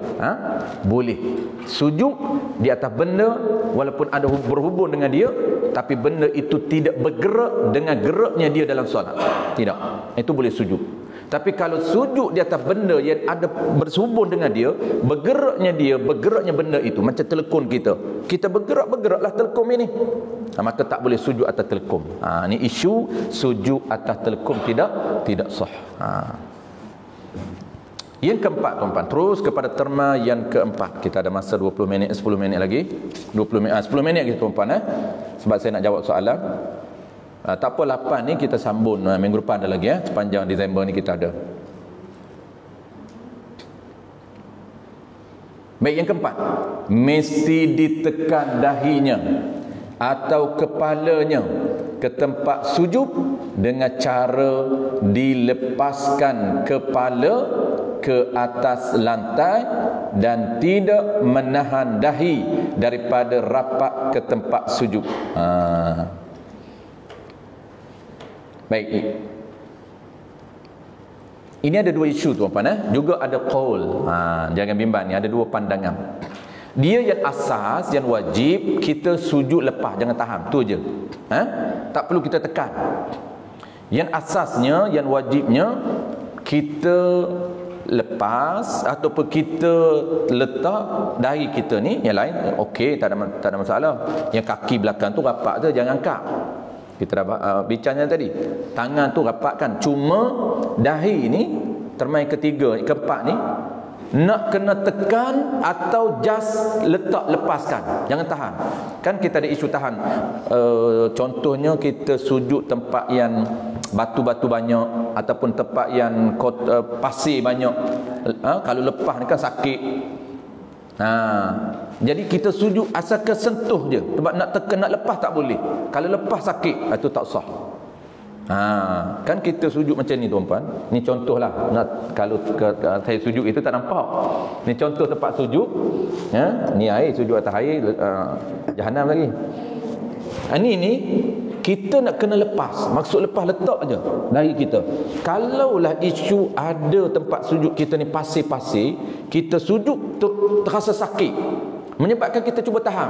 boleh sujud di atas benda walaupun ada berhubung dengan dia, tapi benda itu tidak bergerak dengan geraknya dia dalam solat, tidak, itu boleh sujud. Tapi kalau sujud di atas benda yang ada bersubung dengan dia, bergeraknya benda itu, macam telekon kita bergeraklah telekom ini, maka tak boleh sujud atas telekom. Ini isu sujud atas telekom tidak sah. Yang keempat tuan-tuan, terus kepada terma yang keempat. Kita ada masa 20 minit, 10 minit lagi. 10 minit lagi tuan-tuan, sebab saya nak jawab soalan. Tak apa, 8 ni kita sambung minggu depan ada lagi, sepanjang Disember ni kita ada. Baik, yang keempat, mesti ditekan dahinya atau kepalanya ke tempat sujud dengan cara dilepaskan kepala ke atas lantai dan tidak menahan dahi daripada rapat ke tempat sujud. Baik, ini ada dua isu tuan-tuan, juga ada qaul. Jangan bimbang, ni ada dua pandangan. Dia yang asas, yang wajib kita sujud lepas, jangan tahan, tu je. Tak perlu kita tekan. Yang asasnya, yang wajibnya kita lepas ataupun kita letak dahi kita ni, yang lain okey, tak ada masalah. Yang kaki belakang tu rapat je, jangan angkat. Kita dah bincangnya tadi. Tangan tu rapatkan. Cuma dahi ni termain ketiga, keempat ni nak kena tekan atau just letak lepaskan, jangan tahan. Kan kita ada isu tahan. Contohnya kita sujud tempat yang batu-batu banyak ataupun tempat yang pasir banyak. Kalau lepas ni kan sakit. Jadi kita sujud asalkan sentuh je. Sebab nak tekan, nak lepas tak boleh. Kalau lepas sakit, itu tak sah. Kan kita sujud macam ni tuan-puan. Ni contohlah. Kalau saya sujud itu tak nampak. Ni contoh tempat sujud. Ni air, sujud atas air, jahanam lagi. Ni kita nak kena lepas. Maksud lepas, letak je dari kita. Kalaulah isu ada tempat sujud kita ni pasir-pasir, kita sujud terasa sakit, menyebabkan kita cuba tahan,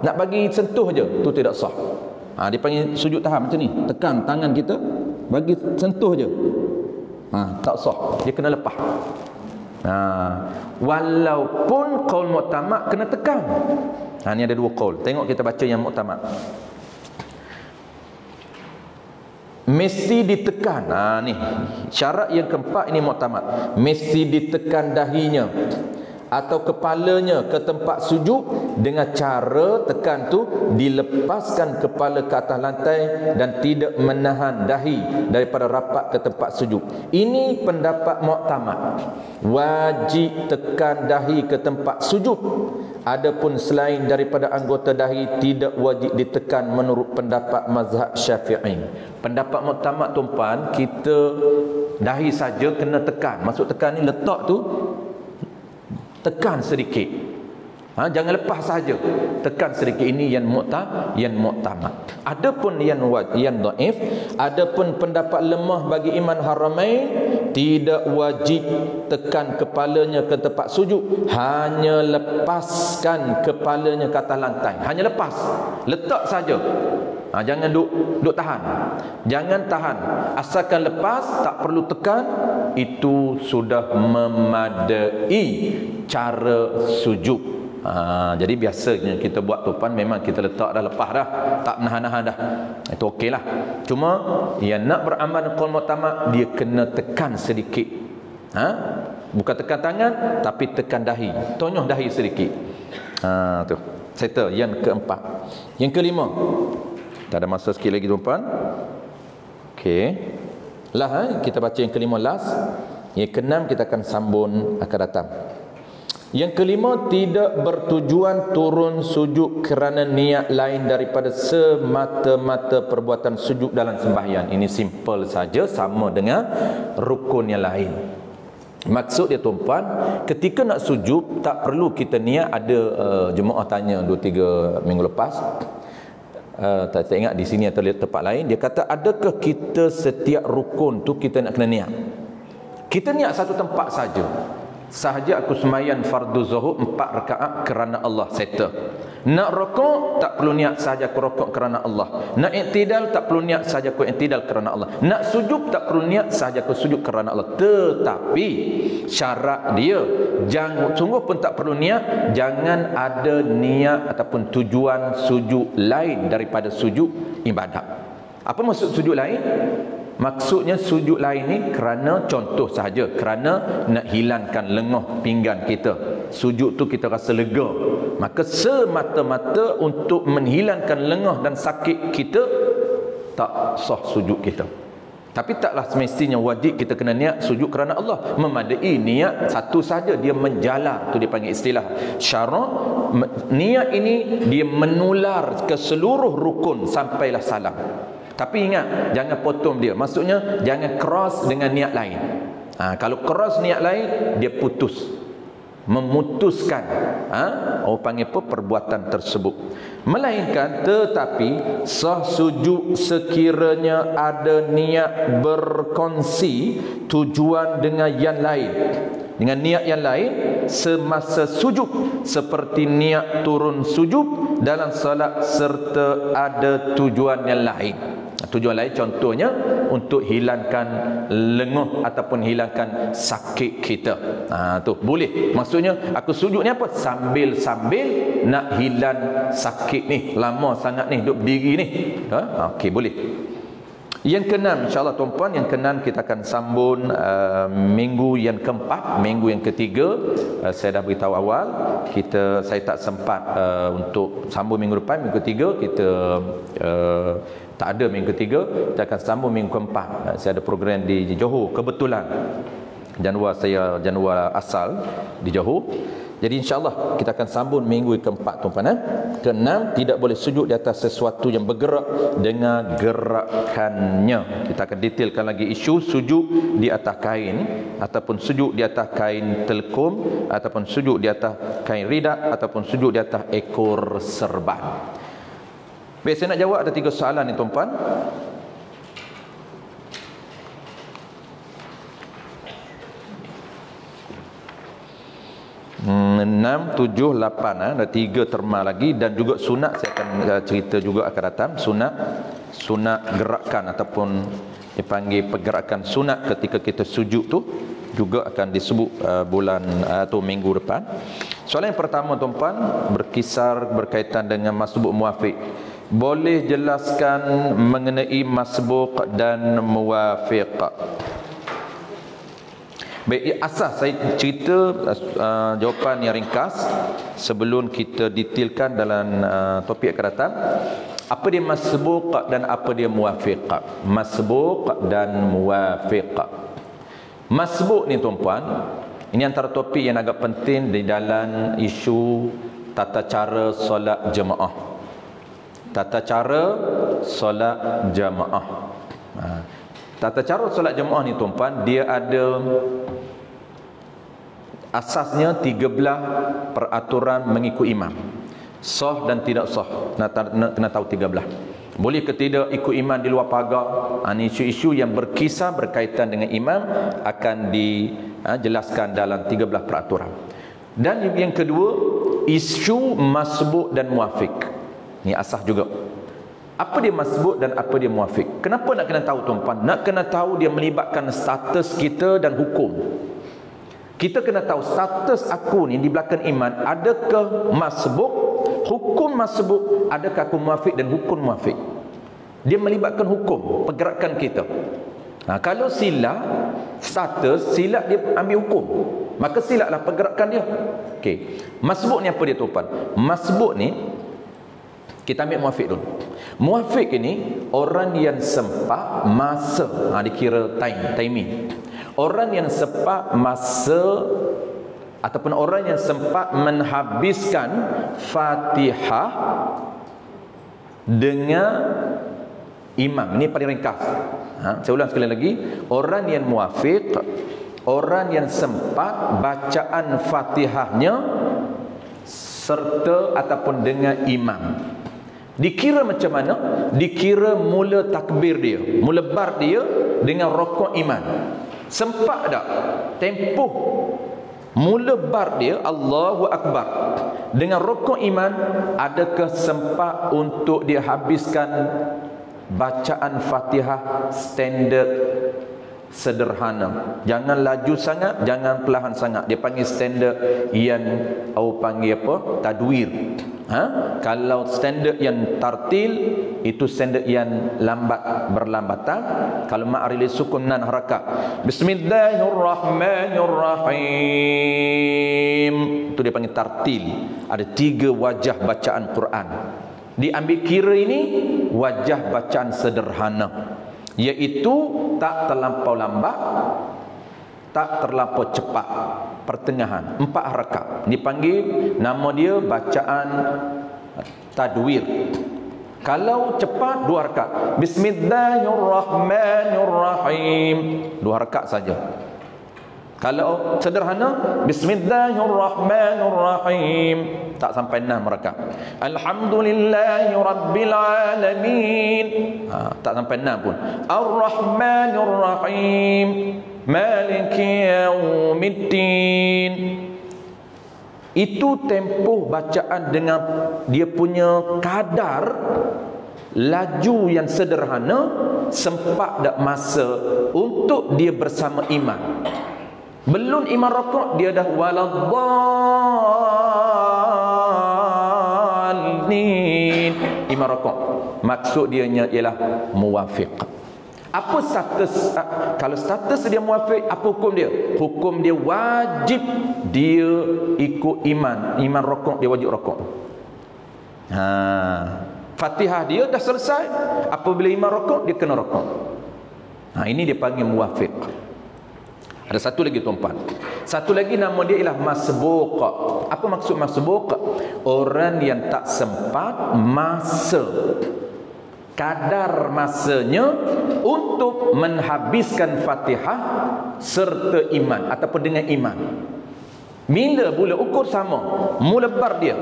nak bagi sentuh je, tu tidak sah. Dia panggil sujud tahan macam ni. Tekan tangan kita, bagi sentuh je. Tak sah. Dia kena lepas. Walaupun qaul mu'tamad kena tekan. Ni ada dua qaul. Tengok kita baca yang mu'tamad. Mesti ditekan. Ni syarat yang keempat, ini mu'tamad. Mesti ditekan dahinya atau kepalanya ke tempat sujud dengan cara tekan tu dilepaskan kepala ke atas lantai dan tidak menahan dahi daripada rapat ke tempat sujud. Ini pendapat mu'tamad. Wajib tekan dahi ke tempat sujud. Adapun selain daripada anggota dahi tidak wajib ditekan menurut pendapat mazhab Syafi'i. Pendapat mu'tamad tuan-puan, kita dahi saja kena tekan. Maksud tekan ni letak tu tekan sedikit. Jangan lepas saja. Tekan sedikit. Ini yang mu'tamad. Adapun yang dhaif, adapun pendapat lemah bagi Imam Haramain, tidak wajib tekan kepalanya ke tempat sujud, hanya lepaskan kepalanya ke atas lantai. Hanya lepas, letak saja. Jangan duk tahan. Jangan tahan. Asalkan lepas, tak perlu tekan, itu sudah memadai cara sujud. Jadi biasanya kita buat tuan, memang kita letak dah, lepas dah, tak menahan-nahan dah, itu okey lah. Cuma yang nak beramal dengan qaul mu'tamad, dia kena tekan sedikit. Bukan tekan tangan, tapi tekan dahi, tonyoh dahi sedikit. Tu settle yang keempat. Yang kelima, tak ada masa sikit lagi tuan-puan. Okey. Kita baca yang kelima last. Yang keenam kita akan sambung akan datang. Yang kelima, tidak bertujuan turun sujud kerana niat lain daripada semata-mata perbuatan sujud dalam sembahyang. Ini simple saja, sama dengan rukun yang lain. Maksud dia tuan-puan, ketika nak sujud tak perlu kita niat. Ada jemaah tanya 2-3 minggu lepas, tak ingat di sini atau tempat lain, dia kata, adakah kita setiap rukun tu kita nak kena niat? Kita niat satu tempat saja. Sahaja aku sembahyang fardu zuhur 4 rakaat kerana Allah, settle. Nak rokok tak perlu niat, sahaja aku rokok kerana Allah. Nak i'tidal tak perlu niat, sahaja aku i'tidal kerana Allah. Nak sujud tak perlu niat, sahaja aku sujud kerana Allah. Tetapi syarat dia, jangan, sungguh pun tak perlu niat, jangan ada niat ataupun tujuan sujud lain daripada sujud ibadat. Apa maksud sujud lain? Maksudnya sujud lain ni kerana, contoh sahaja, kerana nak hilangkan lenguh pinggan kita. Sujud tu kita rasa lega, maka semata-mata untuk menghilangkan lenguh dan sakit kita, tak sah sujud kita. Tapi taklah semestinya wajib kita kena niat sujud kerana Allah. Memadai niat satu saja, dia menjalar, tu dia panggil istilah syarak. Niat ini dia menular ke seluruh rukun sampailah salam. Tapi ingat, jangan potong dia. Maksudnya jangan cross dengan niat lain. Kalau cross niat lain, dia putus, memutuskan orang panggil apa, perbuatan tersebut. Melainkan tetapi sah sujud sekiranya ada niat berkongsi tujuan dengan yang lain. dengan niat yang lain semasa sujud, seperti niat turun sujud dalam solat serta ada tujuan yang lain. Tujuan lain contohnya untuk hilangkan lenguh ataupun hilangkan sakit kita. Tu boleh. Maksudnya aku sujud ni apa? Sambil-sambil nak hilang sakit ni. Lama sangat ni duduk berdiri ni. Okey, boleh. Yang keenam, insya-Allah tuan-puan, yang keenam kita akan sambung minggu yang keempat, minggu yang ketiga. Saya dah beritahu awal, saya tak sempat untuk sambung minggu depan, minggu ketiga kita tak ada minggu ketiga, kita akan sambung minggu keempat. Saya ada program di Johor, kebetulan januari asal di Johor. Jadi insya-Allah kita akan sambung minggu keempat tuan-tuan. Keenam, tidak boleh sujud di atas sesuatu yang bergerak dengan gerakannya. Kita akan detailkan lagi isu sujud di atas kain, ataupun sujud di atas kain telkom, ataupun sujud di atas kain ridak, ataupun sujud di atas ekor serban. Baik, saya nak jawab ada 3 soalan ni tuan-puan. 6, 7, 8 ada 3 terma lagi, dan juga sunat saya akan cerita juga akan datang. Sunat gerakan ataupun dipanggil pergerakan sunat ketika kita sujud tu juga akan disebut bulan atau minggu depan. Soalan yang pertama tuan-puan berkaitan dengan masbuk muwafiq. Boleh jelaskan mengenai masbuk dan muwafiq? Baik, asas saya cerita jawapan yang ringkas sebelum kita detailkan dalam topik akan datang. Apa dia masbuk dan apa dia muwafiq? Masbuk dan muwafiq. Masbuk ni tuan-puan, ini antara topik yang agak penting di dalam isu tata cara solat jemaah. Tata cara solat jemaah. Tata cara solat jemaah ni tuan-puan, dia ada asasnya 13 peraturan mengikut imam. Sah dan tidak sah, kena tahu 13. Boleh ke tidak ikut imam di luar pagar? Ini isu-isu yang berkisar berkaitan dengan imam akan dijelaskan dalam 13 peraturan. Dan yang kedua, isu masbuk dan muwafiq. Ini asas juga. Apa dia masbuk dan apa dia muwafiq? Kenapa nak kena tahu tuan-puan? Nak kena tahu dia melibatkan status kita dan hukum. Kita kena tahu status aku ni di belakang iman, adakah masbuk, hukum masbuk, adakah aku muwafiq dan hukum muwafiq. Dia melibatkan hukum, pergerakan kita. Kalau silap status, silap dia ambil hukum, maka silaplah pergerakan dia. Okey. Masbuk ni apa dia tuan-puan? Masbuk ni kita ambil muwafiq dulu. Muwafiq ini orang yang sempat masa, dikira timing. Orang yang sempat masa ataupun orang yang sempat menghabiskan Fatihah dengan imam. Ini paling ringkas. Saya ulang sekali lagi. Orang yang muwafiq, orang yang sempat bacaan Fatihahnya serta ataupun dengan imam. Dikira macam mana? Dikira mula takbir dia, mula bar dia dengan rokok iman. Sempat tak tempoh mula bar dia Allahu Akbar dengan rokok iman, adakah sempat untuk dia habiskan bacaan Fatihah standard sederhana? Jangan laju sangat, jangan perlahan sangat. Dia panggil standard yang panggil apa? Tadwir. Kalau standard yang tartil, itu standard yang lambat berlambatan. Kalau ma'rili sukun nan harakat, Bismillahirrahmanirrahim, itu dia panggil tartil. Ada 3 wajah bacaan Quran. Diambil kira ini wajah bacaan sederhana, iaitu tak terlampau lambat, tak terlampau cepat, pertengahan, 4 harakat. Dipanggil, nama dia bacaan tadwir. Kalau cepat 2 harakat, Bismillahirrahmanirrahim, 2 harakat saja. Kalau sederhana, Bismillahirrahmanirrahim, tak sampai 6 harakat. Alhamdulillahirabbilalamin, tak sampai 6 pun. Ar-Rahmanirrahim, Maliki yaumiddin. Itu tempoh bacaan dengan dia punya kadar laju yang sederhana, sempat tak masa untuk dia bersama imam. Belum imam rakaat dia dah waladdallin. Imam rakaat maksud dia ialah muwafiq. Apa status, kalau status dia muwafiq, apa hukum dia? Hukum dia wajib dia ikut imam rakaat, dia wajib rakaat. Fatihah dia dah selesai, apabila imam rakaat dia kena rakaat. Ini dia panggil muwafiq. Ada satu lagi tuan-tuan. Satu lagi nama dia ialah masbuq. Apa maksud masbuq? Orang yang tak sempat masa, kadar masanya untuk menghabiskan Fatihah serta iman ataupun dengan iman. Bila boleh ukur sama, mula bar dia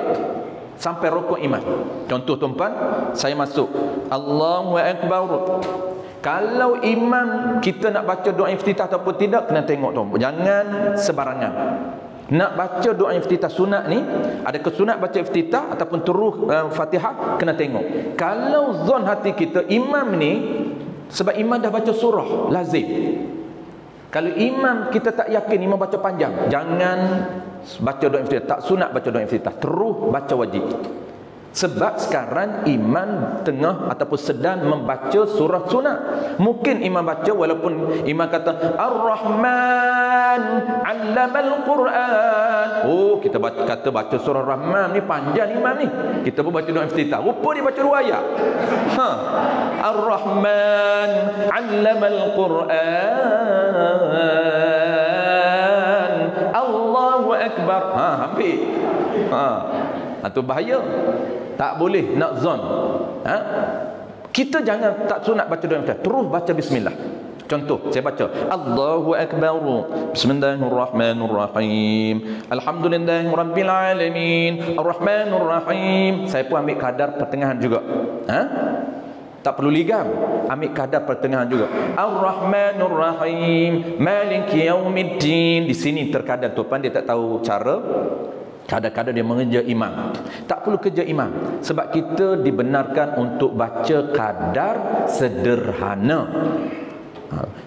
sampai rukuk iman. Contoh tuan-tuan, saya masuk Allahu Akbar. Kalau imam kita nak baca doa iftitah ataupun tidak, kena tengok tuan-tuan. Jangan sebarangan. Nak baca doa iftitah sunat ni, ada kesunat baca iftitah ataupun terus Fatihah, kena tengok. Kalau zon hati kita imam ni, sebab imam dah baca surah, lazim. Kalau imam kita tak yakin imam baca panjang, jangan baca doa iftitah. Tak sunat baca doa iftitah, terus baca wajib. Sebab sekarang imam tengah ataupun sedang membaca surah sunat. Mungkin imam baca, walaupun imam kata Ar-Rahman 'allamal Quran. Oh, kita kata baca surah Rahman ni panjang imam ni. Kita pun baca doa iftitah. Rupa dia baca 2 ayat. Ar-Rahman 'allamal Quran. Allahu Akbar. Hampir. Itu bahaya. Tak boleh nak zon. Kita jangan tak sunat baca doa iftitah, terus baca bismillah. Contoh, saya baca Allahu Akbar, Bismillahirrahmanirrahim, Alhamdulillahirabbil alamin, Arrahmanirrahim. Saya pun ambil kadar pertengahan juga. Tak perlu ligam, ambil kadar pertengahan juga. Ar-Rahmanir-Rahim, Maliki yaumiddin. Di sini terkadang tuan dia tak tahu cara. Kadang-kadang dia mengejar imam. Tak perlu kejar imam, sebab kita dibenarkan untuk baca kadar sederhana.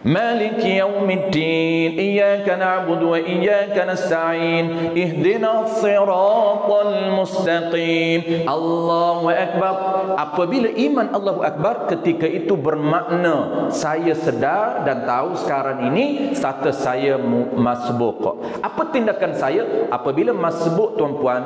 Maliki yaumiddin, iyyaka na'budu wa iyyaka nasta'in, ihdinas siratal mustaqim. Allahu Akbar. Apabila iman Allahu Akbar, ketika itu bermakna saya sedar dan tahu sekarang ini status saya masbuq. Apa tindakan saya? Apabila masbuq tuan-puan,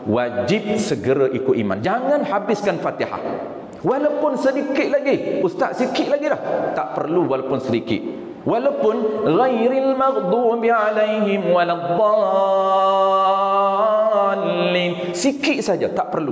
wajib segera ikut iman. Jangan habiskan Fatihah. Walaupun sedikit lagi, ustaz sikit lagi dah, tak perlu walaupun sedikit. Walaupun ghairil maghdubi alaihim waladdallin, sikit saja, tak perlu.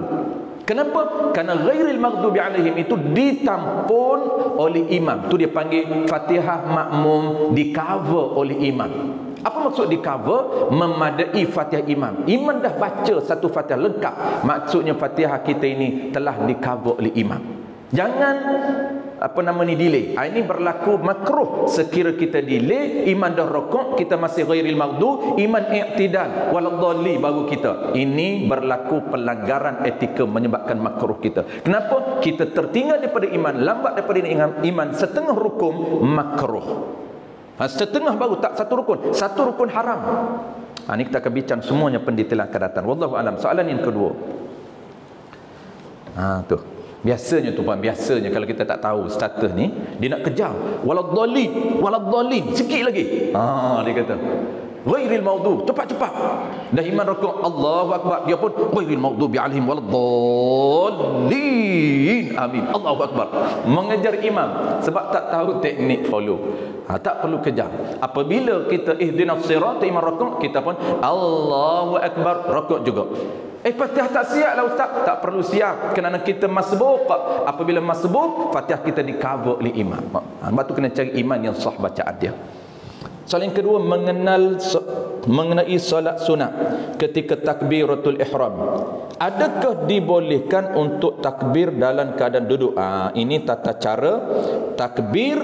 Kenapa? Karena ghairil maghdubi alaihim itu ditampun oleh imam. Tu dia panggil Fatihah makmum, di cover oleh imam. Apa maksud di cover? Memadai Fatihah imam. Imam dah baca satu Fatihah lengkap, maksudnya Fatihah kita ini telah di cover oleh imam. Jangan delay. Ini berlaku makruh sekira kita delay, imam dah rukuk, kita masih ghairil maghdub, imam i'tidal waladdallin baru kita. Ini berlaku pelanggaran etika, menyebabkan makruh kita. Kenapa? Kita tertinggal daripada iman, lambat daripada iman, setengah rukun makruh. Setengah baru, tak satu rukun. Satu rukun haram. Ini kita akan bincang semuanya, pendetailan akan datang. Wallahu alam. Soalan yang kedua. Tu. Biasanya tuan, biasanya kalau kita tak tahu status ni, dia nak kejar waladdallin, sikit lagi. Dia kata ghairil maghdub, cepat-cepat. Dah iman rukuk, Allahu Akbar, dia pun ghairil maghdubi alaihim waladdallin. Amin. Allahu Akbar. Mengejar imam sebab tak tahu teknik follow. Tak perlu kejar. Apabila kita ihdinas siratal imam rukuk, kita pun Allahu Akbar, rukuk juga. Fatihah tak siap lah ustaz. Tak perlu siap, kerana kita masbuq. Apabila masbuq, Fatihah kita di cover oleh imam. Sebab tu kena cari iman yang sah bacaan dia. Soalan yang kedua, mengenai solat sunat ketika takbiratul ihram. Adakah dibolehkan untuk takbir dalam keadaan duduk? Ini tata cara takbir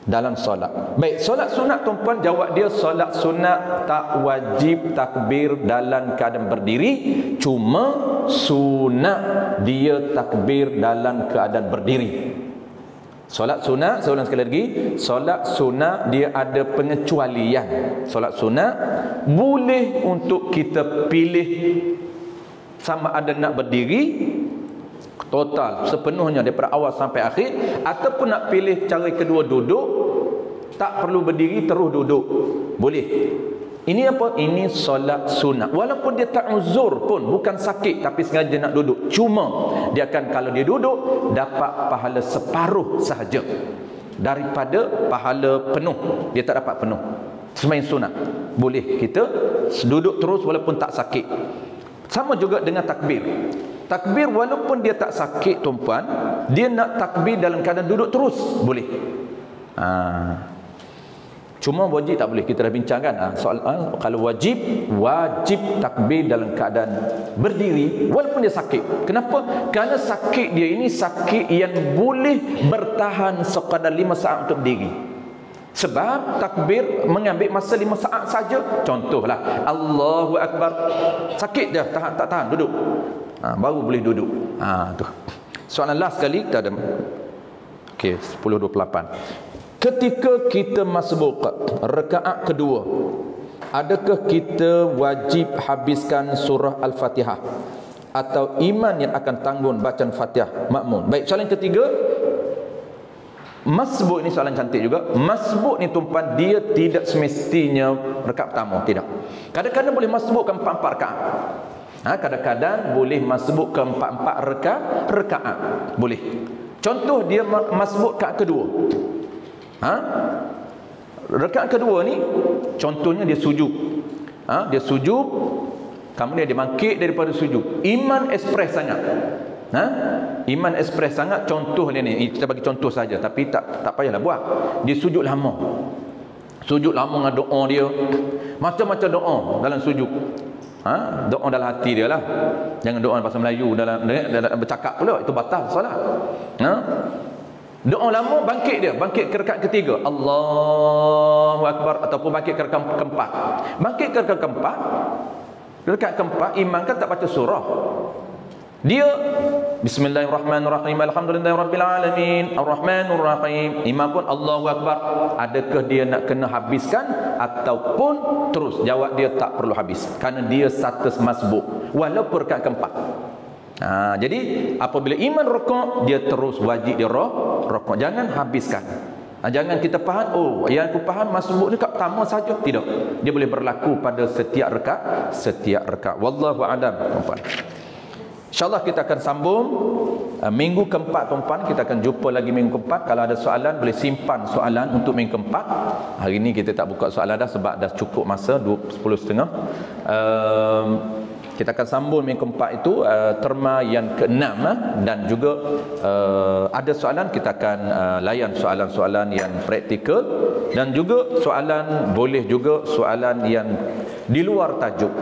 dalam solat. Baik, solat sunat tuan-puan, jawab dia solat sunat tak wajib takbir dalam keadaan berdiri, cuma sunat dia takbir dalam keadaan berdiri. Solat sunat, saya ulang sekali lagi, solat sunat dia ada pengecualian. Solat sunat boleh untuk kita pilih sama ada nak berdiri total sepenuhnya daripada awal sampai akhir, ataupun nak pilih cara kedua duduk, tak perlu berdiri terus duduk, boleh. Ini apa? Ini solat sunat. Walaupun dia tak uzur pun, bukan sakit tapi sengaja nak duduk, cuma dia akan, kalau dia duduk, dapat pahala separuh sahaja daripada pahala penuh. Dia tak dapat penuh. Sembahyang sunat boleh kita duduk terus walaupun tak sakit. Sama juga dengan takbir. Takbir walaupun dia tak sakit tuan-puan, dia nak takbir dalam keadaan duduk terus, boleh. Cuma wajib tak boleh. Kita dah bincangkan kalau wajib takbir dalam keadaan berdiri walaupun dia sakit. Kenapa? Kerana sakit dia ini sakit yang boleh bertahan sekadar 5 saat untuk berdiri. Sebab takbir mengambil masa 5 saat saja. Contohlah Allahu Akbar, sakit dah, tak tahan duduk, baru boleh duduk. Tu soalan last sekali kita ada. Okey, 10:28. Ketika kita masbuk rakaat kedua, adakah kita wajib habiskan surah Al-Fatihah atau imam yang akan tanggung bacaan Fatihah makmum? Baik, soalan ketiga, masbuk ini soalan cantik juga. Masbuk ni tuan-puan, dia tidak semestinya rakaat pertama, tidak. Kadang-kadang boleh masbuk ke 4 rakaat. Kadang-kadang boleh masbuk ke 4 rakaat. Boleh. Contoh dia masbuk rakaat kedua. Rakaat kedua ni contohnya dia sujud. Dia sujud, kemudian dia bangkit daripada sujud. Iman ekspres sangat. Iman ekspres sangat. Contoh dia ni, kita bagi contoh saja, tapi tak payahlah buat. Dia sujud lama. Sujud lama dengan doa dia. Macam-macam doa dalam sujud. Doa dalam hati dia lah. Jangan doa bahasa Melayu dalam bercakap pula, itu batal solat. Doa lama, bangkit dia, bangkit ke rakaat ketiga, Allahu Akbar, ataupun bangkit ke rakaat keempat. Bangkit ke rakaat keempat, rakaat keempat imam kan tak baca surah. Dia Bismillahirrahmanirrahim, Alhamdulillahirabbil alamin, Arrahmanir Rahim. Imam pun Allahu Akbar. Adakah dia nak kena habiskan ataupun terus? Jawab dia tak perlu habis, kerana dia status masbuk walaupun rakaat keempat. Jadi apabila iman rukuk, dia terus wajib dia rukuk, jangan habiskan. Jangan kita faham, yang aku faham masbuk ni kat pertama saja. Tidak, dia boleh berlaku pada setiap rakaat. Wallahu a'lam. InsyaAllah kita akan sambung minggu keempat tuan-tuan. Kita akan jumpa lagi minggu keempat. Kalau ada soalan, boleh simpan soalan untuk minggu keempat. Hari ni kita tak buka soalan dah sebab dah cukup masa 10:30. Kita akan sambung minggu keempat itu terma yang ke-6, dan juga ada soalan, kita akan layan soalan-soalan yang praktikal, dan juga soalan, boleh juga soalan yang di luar tajuk.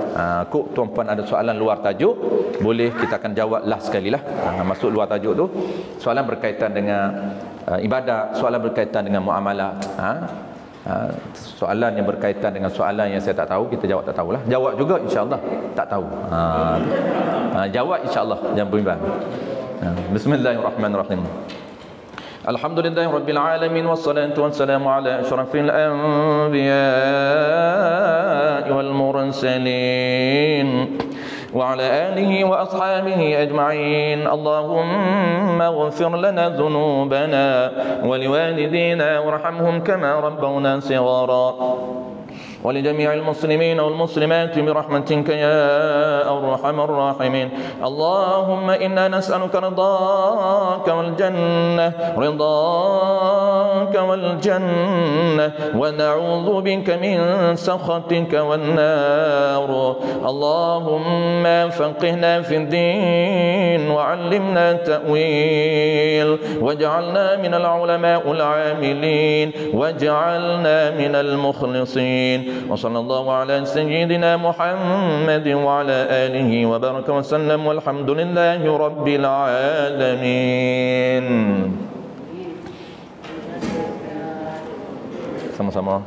Kok tuan-puan ada soalan luar tajuk, boleh kita akan jawab last sekali lah. Masuk luar tajuk tu, soalan berkaitan dengan ibadat, soalan berkaitan dengan muamalah, soalan yang berkaitan dengan soalan yang saya tak tahu, kita jawab tak tahulah. Jawab juga insya-Allah tak tahu. Jawab insya-Allah, jangan bimbang. Bismillahirrahmanirrahim. Alhamdulillahirabbil alamin, wassalatu wassalamu ala asyrafil anbiya'i wal mursalin وعلى آله وأصحابه أجمعين. اللهم اغفر لنا ذنوبنا ولوالدينا وارحمهم كما ربونا صغارا ولجميع المسلمين والمسلمات برحمتك يا أرحم الراحمين. اللهم إنا نسألك رضاك والجنة، رضاك والجنة، ونعوذ بك من سخطك والنار. اللهم فقهنا في الدين وعلمنا التأويل، واجعلنا من العلماء العاملين، واجعلنا من المخلصين. وصلى الله على سيدنا محمد وعلى آله وبارك وسلم، والحمد لله رب العالمين. sama-sama.